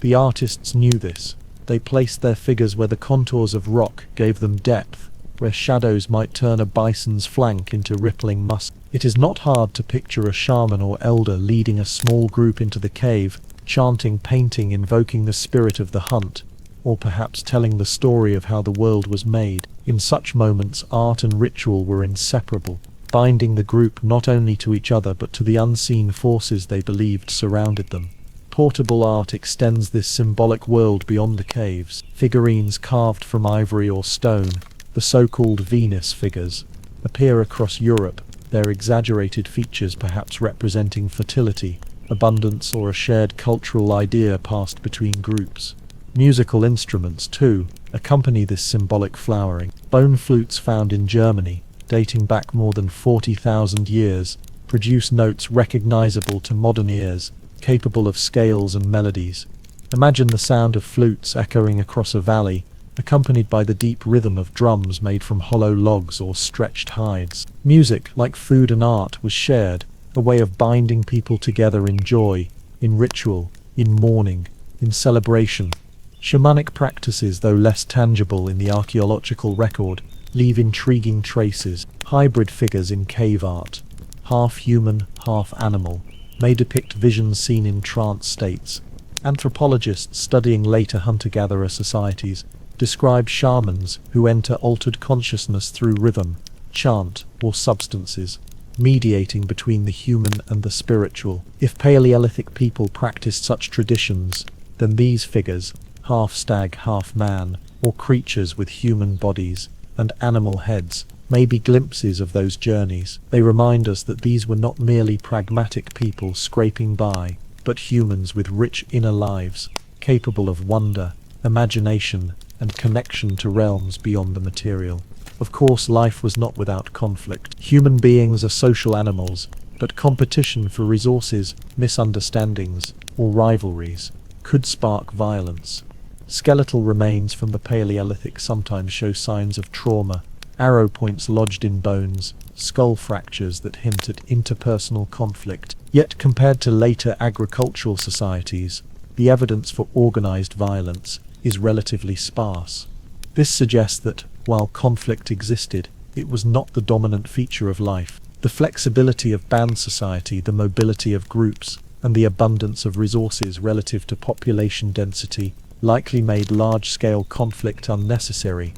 The artists knew this. They placed their figures where the contours of rock gave them depth, where shadows might turn a bison's flank into rippling musk. It is not hard to picture a shaman or elder leading a small group into the cave, chanting, painting, invoking the spirit of the hunt, or perhaps telling the story of how the world was made. In such moments, art and ritual were inseparable, binding the group not only to each other but to the unseen forces they believed surrounded them. Portable art extends this symbolic world beyond the caves. Figurines carved from ivory or stone, the so-called Venus figures, appear across Europe, their exaggerated features perhaps representing fertility, abundance, or a shared cultural idea passed between groups. Musical instruments, too, accompany this symbolic flowering. Bone flutes found in Germany, dating back more than 40,000 years, produce notes recognizable to modern ears, capable of scales and melodies. Imagine the sound of flutes echoing across a valley, accompanied by the deep rhythm of drums made from hollow logs or stretched hides. Music, like food and art, was shared, a way of binding people together in joy, in ritual, in mourning, in celebration. Shamanic practices, though less tangible in the archaeological record, leave intriguing traces. Hybrid figures in cave art, half human, half animal, may depict visions seen in trance states. Anthropologists studying later hunter-gatherer societies describe shamans who enter altered consciousness through rhythm, chant, or substances, mediating between the human and the spiritual. If Paleolithic people practiced such traditions, then these figures, half stag, half man, or creatures with human bodies and animal heads, may be glimpses of those journeys. They remind us that these were not merely pragmatic people scraping by, but humans with rich inner lives, capable of wonder, imagination, and connection to realms beyond the material. Of course, life was not without conflict. Human beings are social animals, but competition for resources, misunderstandings, or rivalries could spark violence. Skeletal remains from the Paleolithic sometimes show signs of trauma, arrow points lodged in bones, skull fractures that hint at interpersonal conflict. Yet compared to later agricultural societies, the evidence for organized violence is relatively sparse. This suggests that, while conflict existed, it was not the dominant feature of life. The flexibility of band society, the mobility of groups, and the abundance of resources relative to population density likely made large-scale conflict unnecessary.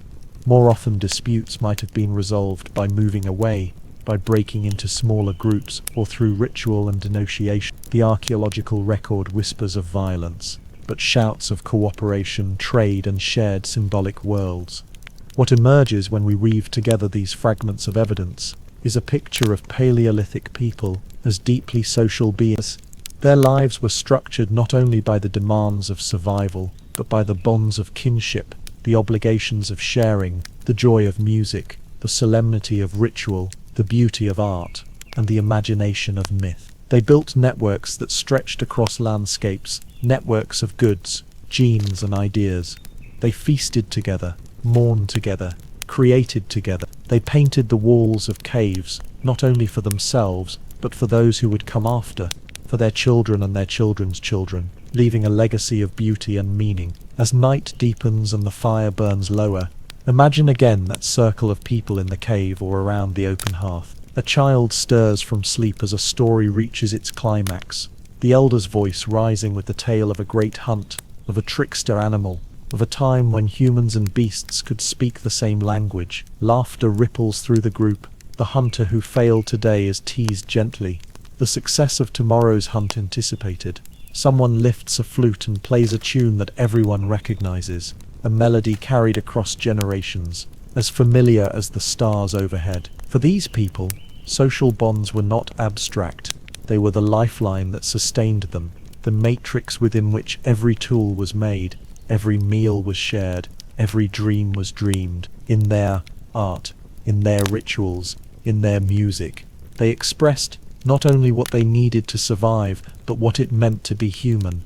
More often, disputes might have been resolved by moving away, by breaking into smaller groups, or through ritual and negotiation. The archaeological record whispers of violence, but shouts of cooperation, trade, and shared symbolic worlds. What emerges when we weave together these fragments of evidence is a picture of Paleolithic people as deeply social beings. Their lives were structured not only by the demands of survival, but by the bonds of kinship, the obligations of sharing, the joy of music, the solemnity of ritual, the beauty of art, and the imagination of myth. They built networks that stretched across landscapes, networks of goods, genes, and ideas. They feasted together, mourned together, created together. They painted the walls of caves, not only for themselves, but for those who would come after, for their children and their children's children, leaving a legacy of beauty and meaning. As night deepens and the fire burns lower, imagine again that circle of people in the cave or around the open hearth. A child stirs from sleep as a story reaches its climax, the elder's voice rising with the tale of a great hunt, of a trickster animal, of a time when humans and beasts could speak the same language. Laughter ripples through the group. The hunter who failed today is teased gently, the success of tomorrow's hunt anticipated. Someone lifts a flute and plays a tune that everyone recognizes, a melody carried across generations, as familiar as the stars overhead. For these people, social bonds were not abstract. They were the lifeline that sustained them, the matrix within which every tool was made, every meal was shared, every dream was dreamed. In their art, in their rituals, in their music, they expressed not only what they needed to survive, but what it meant to be human.